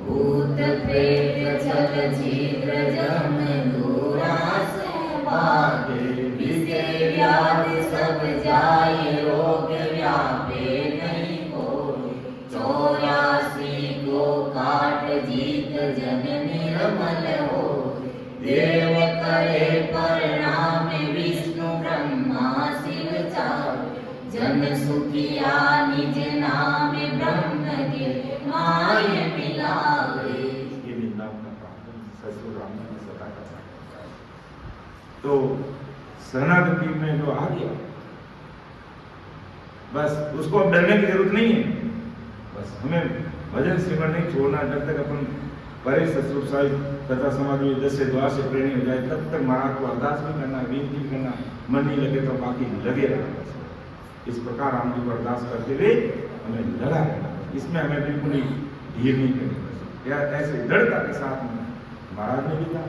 भूत प्रेत छल छिद्र जम दूरा सो भागे, विषे व्याधि सब जाए रोग व्यापे नहीं कोई, 84 को काट जीत जन निर्मल हो, देव करे प्रणाम विष्णु ब्रह्मा शिव चार, जन सुखिया निज नाम ब्रह्म के माय मिलावे। ये वृंदावन का प्रार्थना ससुर राम जी की सदा का प्रार्थना है। तो शरणागति में जो आ गया बस उसको अब डरने की जरूरत नहीं है। बस हमें भजन सिमरन नहीं छोड़ना। जब तक अपन परे ससुर साहिब तथा समाज में 10 से द्वार से प्रेरणा हो जाए तब तक महाराज को अरदास भी करना, विनती भी करना, मन नहीं लगे तो बाकी लगे रहना। इस प्रकार राम जी को अरदास करते हुए हमें लगा रहना, इसमें हमें बिल्कुल ही ढील नहीं करनी। या ऐसे दृढ़ता के साथ में महाराज ने भी कहा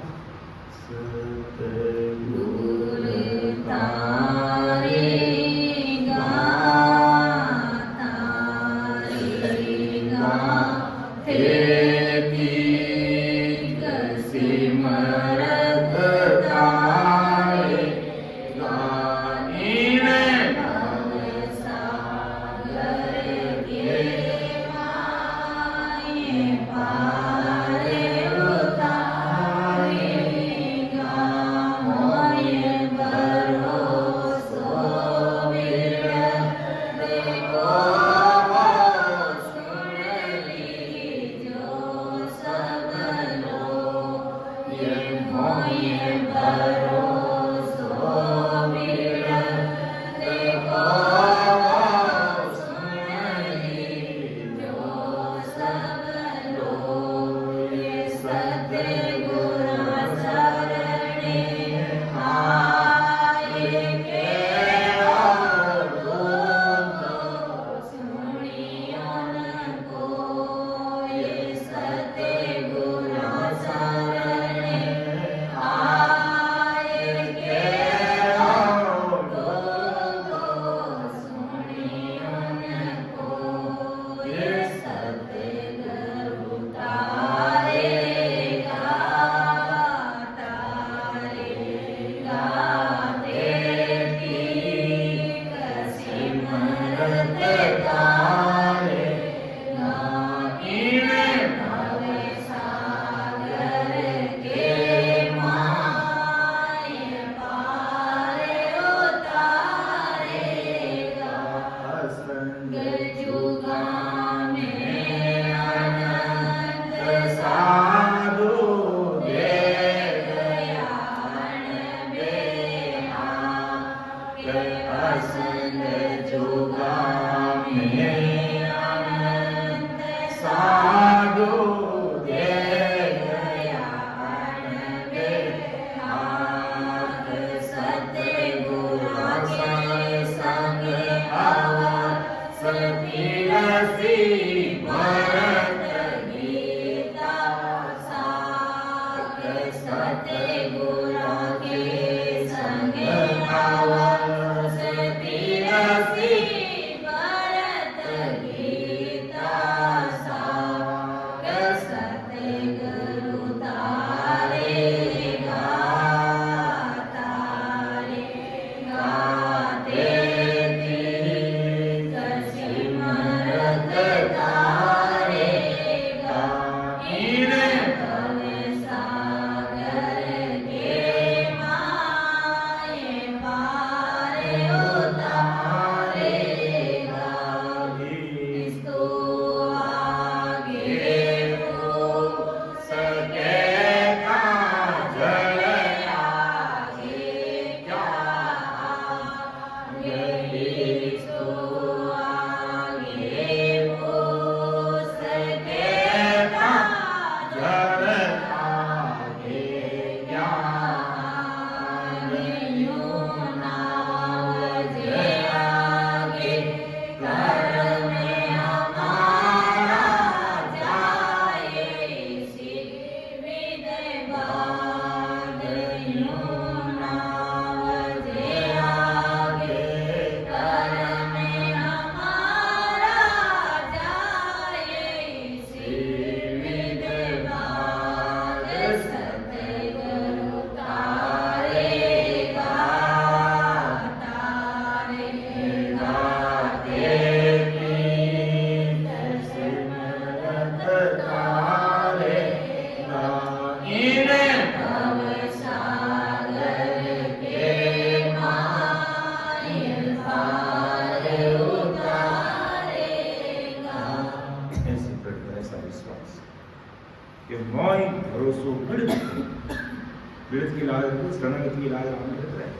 बिरध की लाज शरणागति की लाज आपने कहते हैं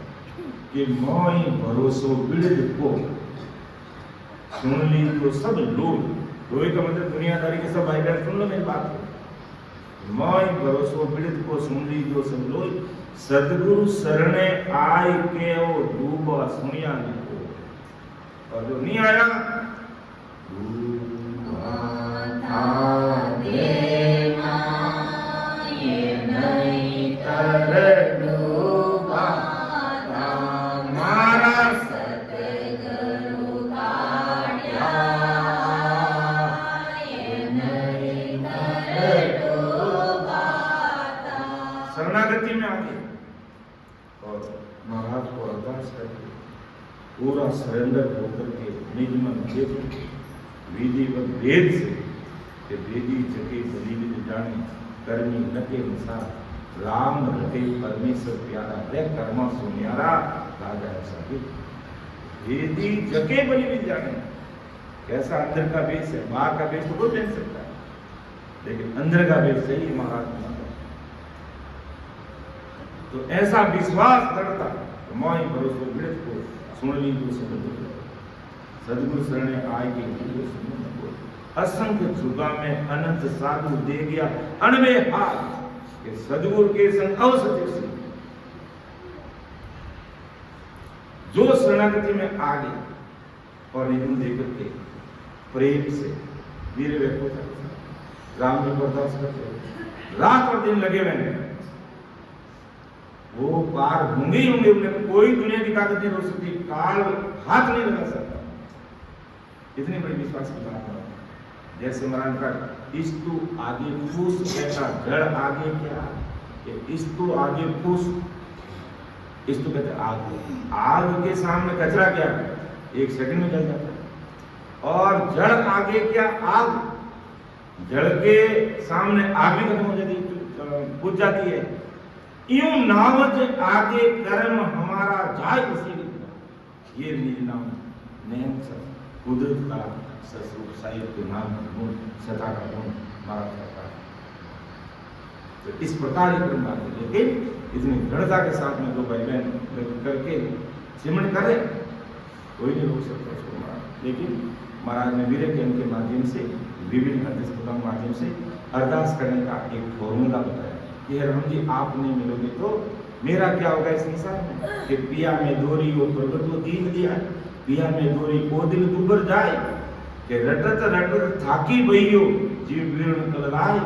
कि मोई भरोसो बिरध को सुन ली तो सब लोग, लोई का मतलब दुनियादारी के सब भाई बहन सुन लो मेरी बात को। मोई भरोसो बिरध को सुन ली जो सब लोग, सदगुरु शरणे आय के वो डूबा सुनिया लिखो, और जो नहीं आया डूबा था देना ये नहीं तर डूबा था मारा सतगुरु काढ़्या ये नहीं तर डूबा था। शरणागति में आगे और महाराज को अरदास करके पूरा सरेंडर होकर के निज मन देव विधि व वेद से कि वेदी जगे बलि विद जाने कर्मी लगे अनुसार राम रटे परमेश्वर प्यारा रे कर्मा सुनियारा राजा ऐसा भी वेदी जगे बलि विद जाने। कैसा अंदर का बेस है, बाहर का बेस तो कोई पहन सकता है, लेकिन अंदर का बेस सही महाराज ने। तो ऐसा विश्वास करता तो मोई भरोसो बिरध को सुन ली तो सदगुरु शरणे आय के असंख्य जुगा में अनंत साधु दे गया अनवे हाथ के सदगुरु के संग अवसर से जो शरणागति में आ गए और निधन देकर के प्रेम से वीर व्यक्ति राम जी बर्दाश्त करते रात और दिन लगे हुए हैं, वो पार होंगे ही होंगे, उन्हें कोई दुनिया की ताकत नहीं रोक सकती, काल हाथ नहीं लगा सकता। इतनी बड़ी विश्वास की बात है। जैसे महाराज का इस्तु आगे फूस कहता जड़ आगे क्या, इस्तु आगे फूस, इस्तु कहते आग, आग के सामने कचरा क्या एक सेकंड में जल जाता है, और जड़ आगे क्या आग, जड़ के सामने आग भी खत्म हो जाती है, बुझ जाती है। यूं नावज आगे कर्म हमारा जाय उसी ये निज नाम नेम कुदरत का सस्वरूप साहित्य नाम गुण सता का गुण हमारा करता है। तो इस प्रकार ये क्रम बात है, लेकिन इतनी दृढ़ता के साथ में दो भाई बहन करके सिमरण करे कोई नहीं रोक सकता उसको महाराज। लेकिन महाराज ने वीर ज्ञान के माध्यम से विभिन्न अध्यक्षता के माध्यम से अरदास करने का एक फॉर्मूला बताया कि राम जी आप नहीं मिलोगे तो मेरा क्या होगा इस संसार में, कि पिया में दोरी वो प्रगट वो दीन दिया, पिया में दोरी को दिल दुबर जाए, कि रटत रटत थाकी बहियो जीव विरण कलराय,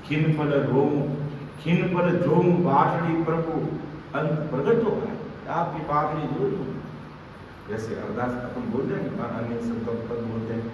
खिन पल जोम बाटड़ी प्रभु अंत प्रगट हो गए, आपकी बाटड़ी जो जैसे अरदास अपन बोल रहे हैं, अन्य शब्दों पर बोलते हैं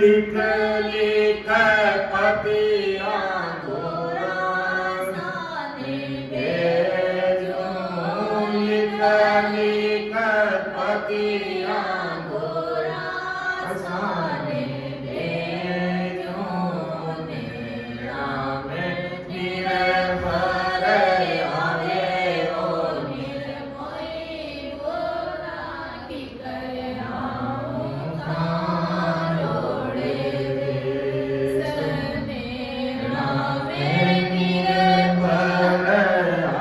लिख लिख पतिया गोरा साने भेजो लिख लिख पतिया गोरा साने भेजो मेरा में निर्भर आवे ओ निर्मोही गोरा की करे आऊं तारोड़े सने रामे निर्भर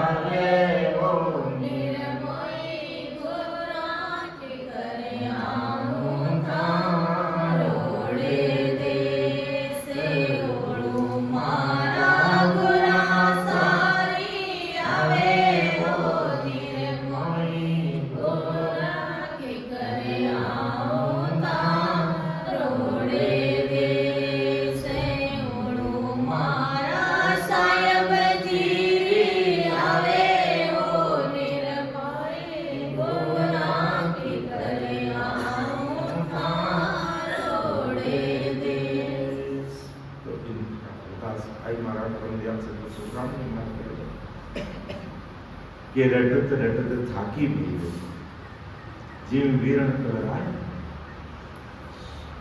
आवे ओ निर्मोही गोरा की करे आऊं तारोड़े देश ओळू मारा गोरा सारी आवे ओ निर्मोही गोरा की करे आऊं तारोड़े देश ओळू मारा साहेब जीरी आवे ओ निर्मोही गोरा की करे आऊं तारोड़े देश तो इन दास आई महाराज परमदयाल से सुखराम जी महाराज के रटत रटत थाकी भी जीव वीरण कराए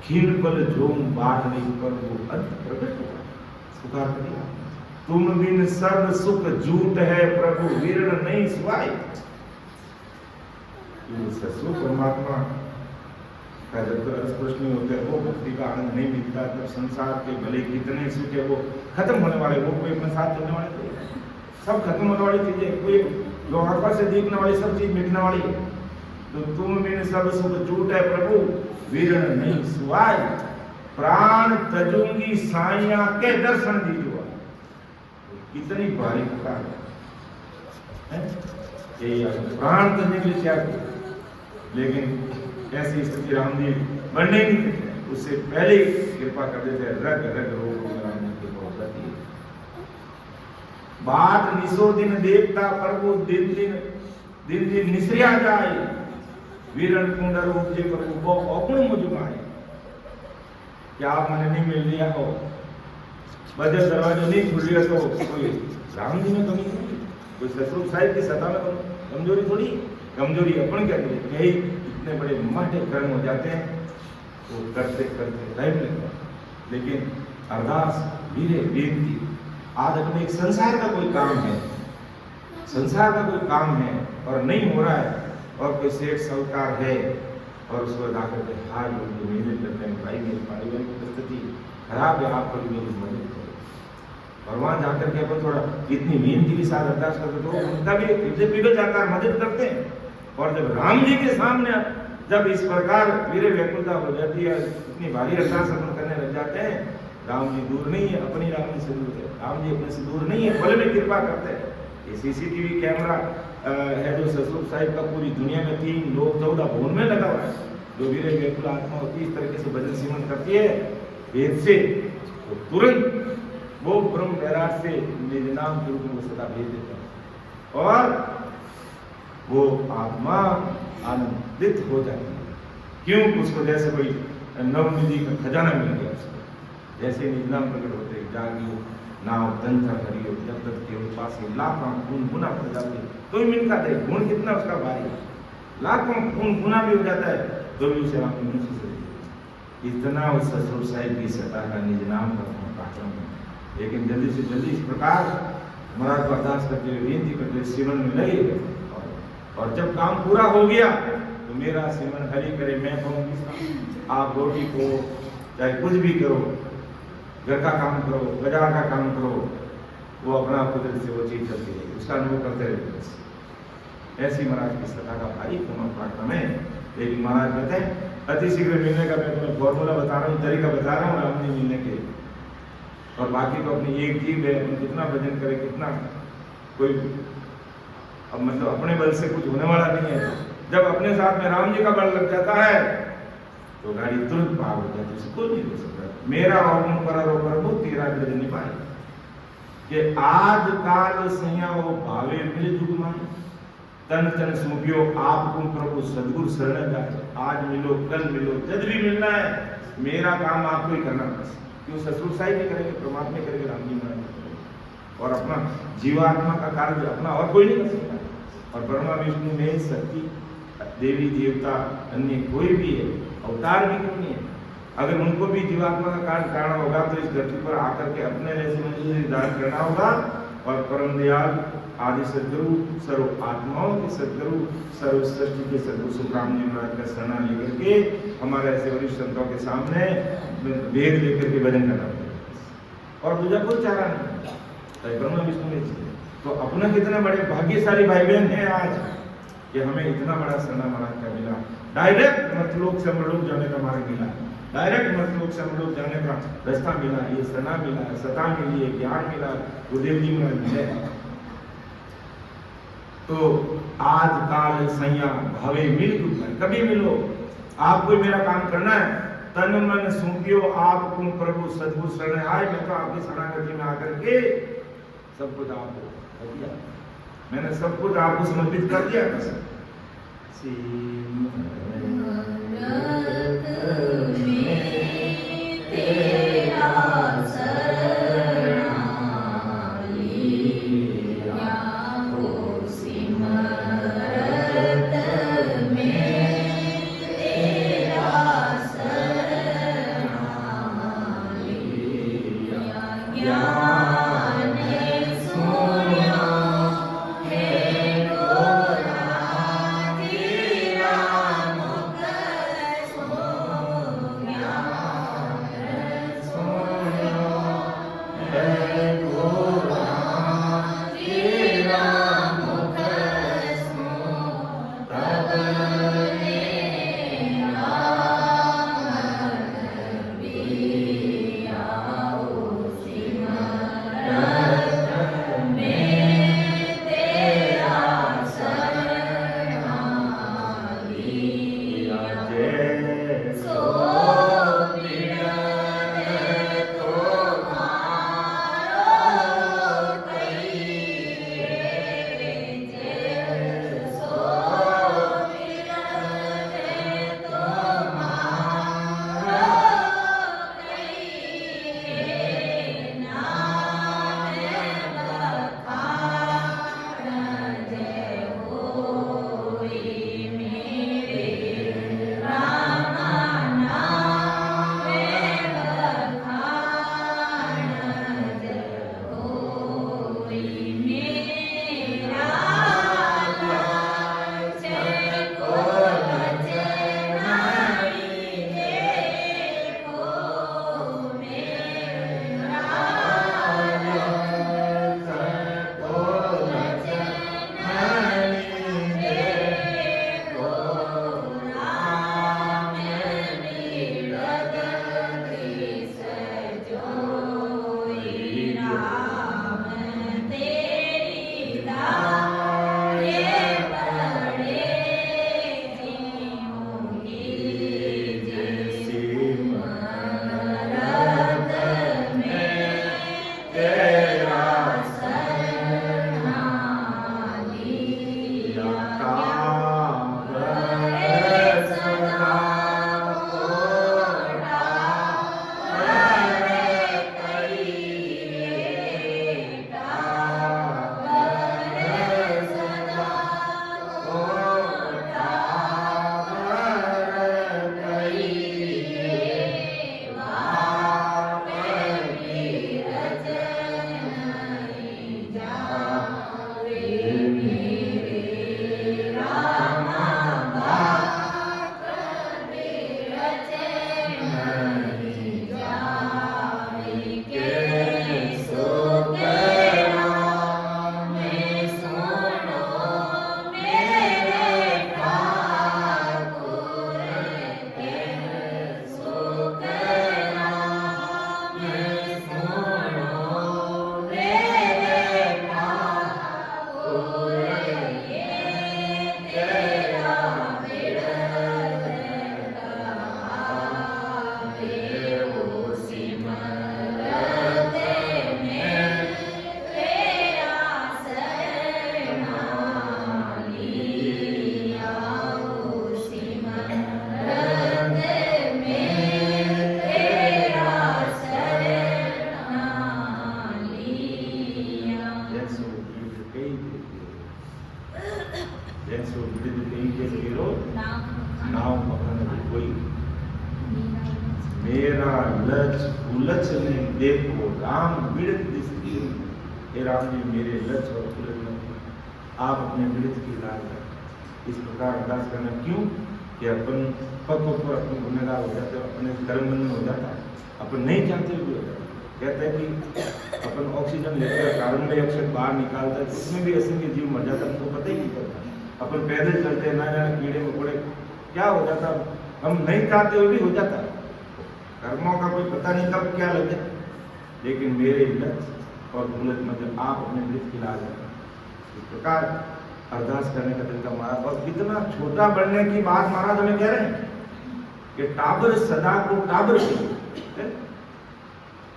खील पल जोम बाट नहीं पर वो अंत प्रकट हुआ पुकार किया तुम बिन सब सुख झूठ है प्रभु वीरण नहीं सुहाय ये ससुर परमात्मा का जब तक स्पष्ट नहीं होते वो भक्ति का आनंद नहीं मिलता तब संसार के भले कितने सुख है वो खत्म होने वाले वो कोई अपने साथ चलने वाले थे सब खत्म होने वाली चीजें कोई लोहापा से दिखने वाली सब चीज मिटने वाली है तो तुम बिन सब सुख झूठ है प्रभु वीरण नहीं सुहाय प्राण तजूंगी साइया के दर्शन दीजिए कितनी भारी पुकार है ये प्राण तजने के लिए त्याग किया। लेकिन ऐसी स्थिति राम जी बनने ही नहीं देते उससे पहले ही कृपा कर देते रग रग रोग राम जी की बहुत गति है। बात निसो दिन देखता प्रभु दिन दिन निसरिया जाए वीरण कुंडर उपजे प्रभु वो औगुण मुझमाए क्या आप मैंने नहीं मिल लिया हो बजट दरवाजा नहीं खुल लिया तो कोई राम जी में कमी नहीं कोई ससुर साहिब की सत्ता में कमजोरी थोड़ी कमजोरी अपन क्या करें यही इतने बड़े माटे कर्म हो जाते हैं वो करते करते टाइम लगता है लेकिन अरदास धीरे बेनती आज अपने एक संसार का कोई काम है संसार का कोई काम है और नहीं हो रहा है और कोई सेठ साहूकार है और उसको जाकर के हार लोग मेहनत करते हैं भाई मेरी पारिवारिक परिस्थिति खराब है आप कभी मेरी मदद करो और वहां जाकर के अपन थोड़ा इतनी मेहनती के साथ अरदास करते तो उनका भी हृदय पिघल जाता है मदद करते हैं और जब राम जी के सामने जब इस प्रकार वीर व्याकुलता हो जाती है इतनी भारी अरदास अपन करने लग जाते हैं राम जी दूर नहीं है अपनी राम जी से दूर है राम जी अपने से दूर नहीं है बल में कृपा करते हैं ये सीसीटीवी कैमरा है जो ससुर साहिब का पूरी दुनिया में 3 लोग 14 भवन में लगा हुआ है जो वीर व्याकुल आत्मा होती है इस तरीके से भजन सिमरन करती है वेद से तो तुरंत वो ब्रह्म बैराग से निज नाम के रूप में वो सदा भेज देता है और वो आत्मा आनंदित हो जाती है क्यों उसको जैसे कोई नवनिधि का खजाना मिल गया उसको जैसे निज नाम प्रकट होते जागियो नाव दंता करियो जब तक के पास लाखों गुण गुना हो जाते तो ही मिलता है गुण कितना उसका भारी लाखों गुण गुना भी हो जाता है तो भी उसे आप नहीं सुन सकते इतना उस ससुर साहिब की सत्ता का निज नाम का पाठन है लेकिन जल्दी से जल्दी इस प्रकार महाराज को अरदास करते हुए विनती करते हुए सिमरन में लगे और जब काम पूरा हो गया तो मेरा सिमरन हरि करे मैं कहूँगी आप रोटी को चाहे कुछ भी करो घर का काम करो बाजार का काम करो वो अपना कुदरत से वो चीज करती है उसका अनुभव करते रहते ऐसी महाराज की सत्ता का भारी पूर्ण पराक्रम है लेकिन महाराज कहते हैं अति शीघ्र मिलने का मैं तुम्हें फॉर्मूला बता रहा हूँ तरीका बता रहा हूँ राम जी मिलने के और बाकी तो अपनी एक जीव है अपन कितना भजन करे कितना कोई अब मतलब अपने बल से कुछ होने वाला नहीं है जब अपने साथ में राम जी का बल लग जाता है तो गाड़ी तुरंत पार हो जाती है उसको नहीं हो सकता मेरा अवगुण पर प्रभु तेरा ब्रज निभाए कि आज काल सैया वो भावे मिल जुग माए तन तन सौंपियो आपको प्रभु सदगुरु शरण जाए। आज मिलो कल मिलो जब भी मिलना है, मेरा काम आपको ही करना बस। क्यों ससुर साहिब नहीं करेंगे, परमात्मा करेंगे, राम जी महाराज करेंगे। और अपना जीवात्मा का कार्य अपना और कोई नहीं कर सकता। और ब्रह्मा विष्णु में शक्ति देवी देवता अन्य कोई भी है, अवतार भी क्यों नहीं है, अगर उनको भी जीवात्मा का कार्य करना होगा तो इस धरती पर आकर के अपने जैसे मनुष्य दान करना होगा। और परम दयाल आदि सदगुरु, सर्व आत्माओं के सदगुरु, सर्व सृष्टि के सदगुरु सुखराम जी महाराज का शरण लेकर के हमारे ऐसे वरिष्ठ संतों के सामने वेद लेकर के भजन करना पड़ेगा। और दूसरा कोई चारा नहीं, तो ब्रह्मा विष्णु में तो अपना कितना बड़े भाग्यशाली भाई बहन है आज कि हमें इतना बड़ा शरण महाराज का मिला। डायरेक्ट मृतलोक से अमरलोक जाने का मार्ग मिला, डायरेक्ट मृतलोक से अमरलोक जाने का रास्ता मिला, ये सना मिला, सता मिली है, ज्ञान मिला, गुरुदेव जी महाराज मिले। तो आज काल सैया भावे मिल कभी मिलो, आपको मेरा काम करना है, तन मन सौंपियो आपको प्रभु सदगुरु शरण आए। मैं तो आपकी शरणागति में आकर के सब कुछ आपको कर दिया, मैंने सब कुछ आपको समर्पित कर दिया। मेरा लच उलच ने देखो राम बिड़त दिसती। हे राम जी मेरे लच और उलच ने आप अपने बिड़त की लाज रखें। इस प्रकार अरदास करना क्यों कि अपन पग पर अपन गुनहगार हो जाते हैं, अपने कर्म बंधन हो जाता है, अपन नहीं चाहते हुए हो जाता है। कहते हैं कि अपन ऑक्सीजन लेकर कार्बन डाइऑक्साइड बाहर निकालता है, उसमें भी असंख्य जीव मर जाता है, हमको पता ही नहीं चलता। अपन पैदल चलते हैं, ना जाने कीड़े मकोड़े क्या हो जाता, हम नहीं चाहते हुए भी हो जाता। कर्मों का कोई पता नहीं कब क्या लग जाए। लेकिन मेरे लक्ष्य और भूलत मतलब आप अपने वृत्त की लाज रखें। इस प्रकार अरदास करने का तरीका महाराज, और कितना छोटा बढ़ने की बात महाराज हमें कह रहे हैं कि टाबर सदा को टाबर की।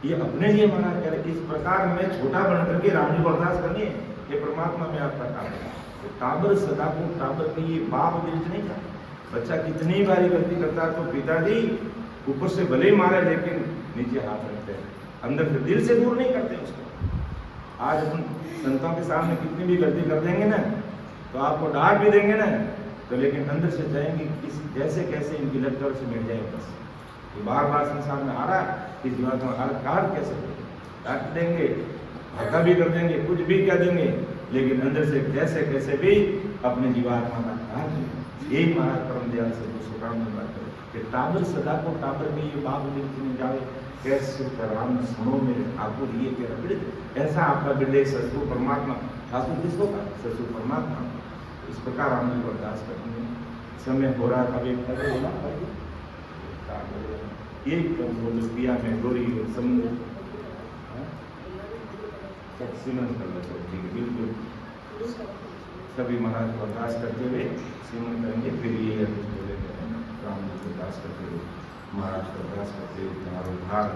ये अपने लिए महाराज कह रहे इस प्रकार में छोटा बन करके राम जी को अरदास करनी है कि परमात्मा में आपका टाबर, तो टाबर सदा को टाबर की। ये बाप दिल से नहीं चाहता। बच्चा कितनी बारी गलती करता है तो पिताजी ऊपर से भले ही मारे लेकिन नीचे हाथ रखते हैं, अंदर से दिल से दूर नहीं करते उसको। आज हम संतों के सामने कितनी भी गलती कर देंगे ना तो आपको डांट भी देंगे ना, तो लेकिन अंदर से चाहेंगे किस जैसे कैसे इनकी लटकर से मिट जाए। बस ये बार बार संसार में आ रहा है, इस बात में कार कैसे डांट देंगे, धक्का भी कर देंगे, कुछ भी कह देंगे, लेकिन अंदर से कैसे कैसे भी अपने जीवात्मा का कार्य। यही महाराज परम दयाल से सुराम में बात करें कि टाबर सदा को टाबर में ये बाप नहीं जावे कैसे राम सुनो मेरे ठाकुर। ये कह रहा ऐसा आपका बिरले ससुर परमात्मा, ठाकुर किसको का ससुर परमात्मा। इस प्रकार हम लोग अरदास करते हैं। समय हो रहा था एक पिया में गोरी समुद्र सिमरन करना चाहिए। बिल्कुल सभी महाराज को अरदास करते हुए सिमरन करेंगे। फिर ये राम जी को अरदास करते हुए महाराज को अरदास करते हुए तुम्हारा उद्धार।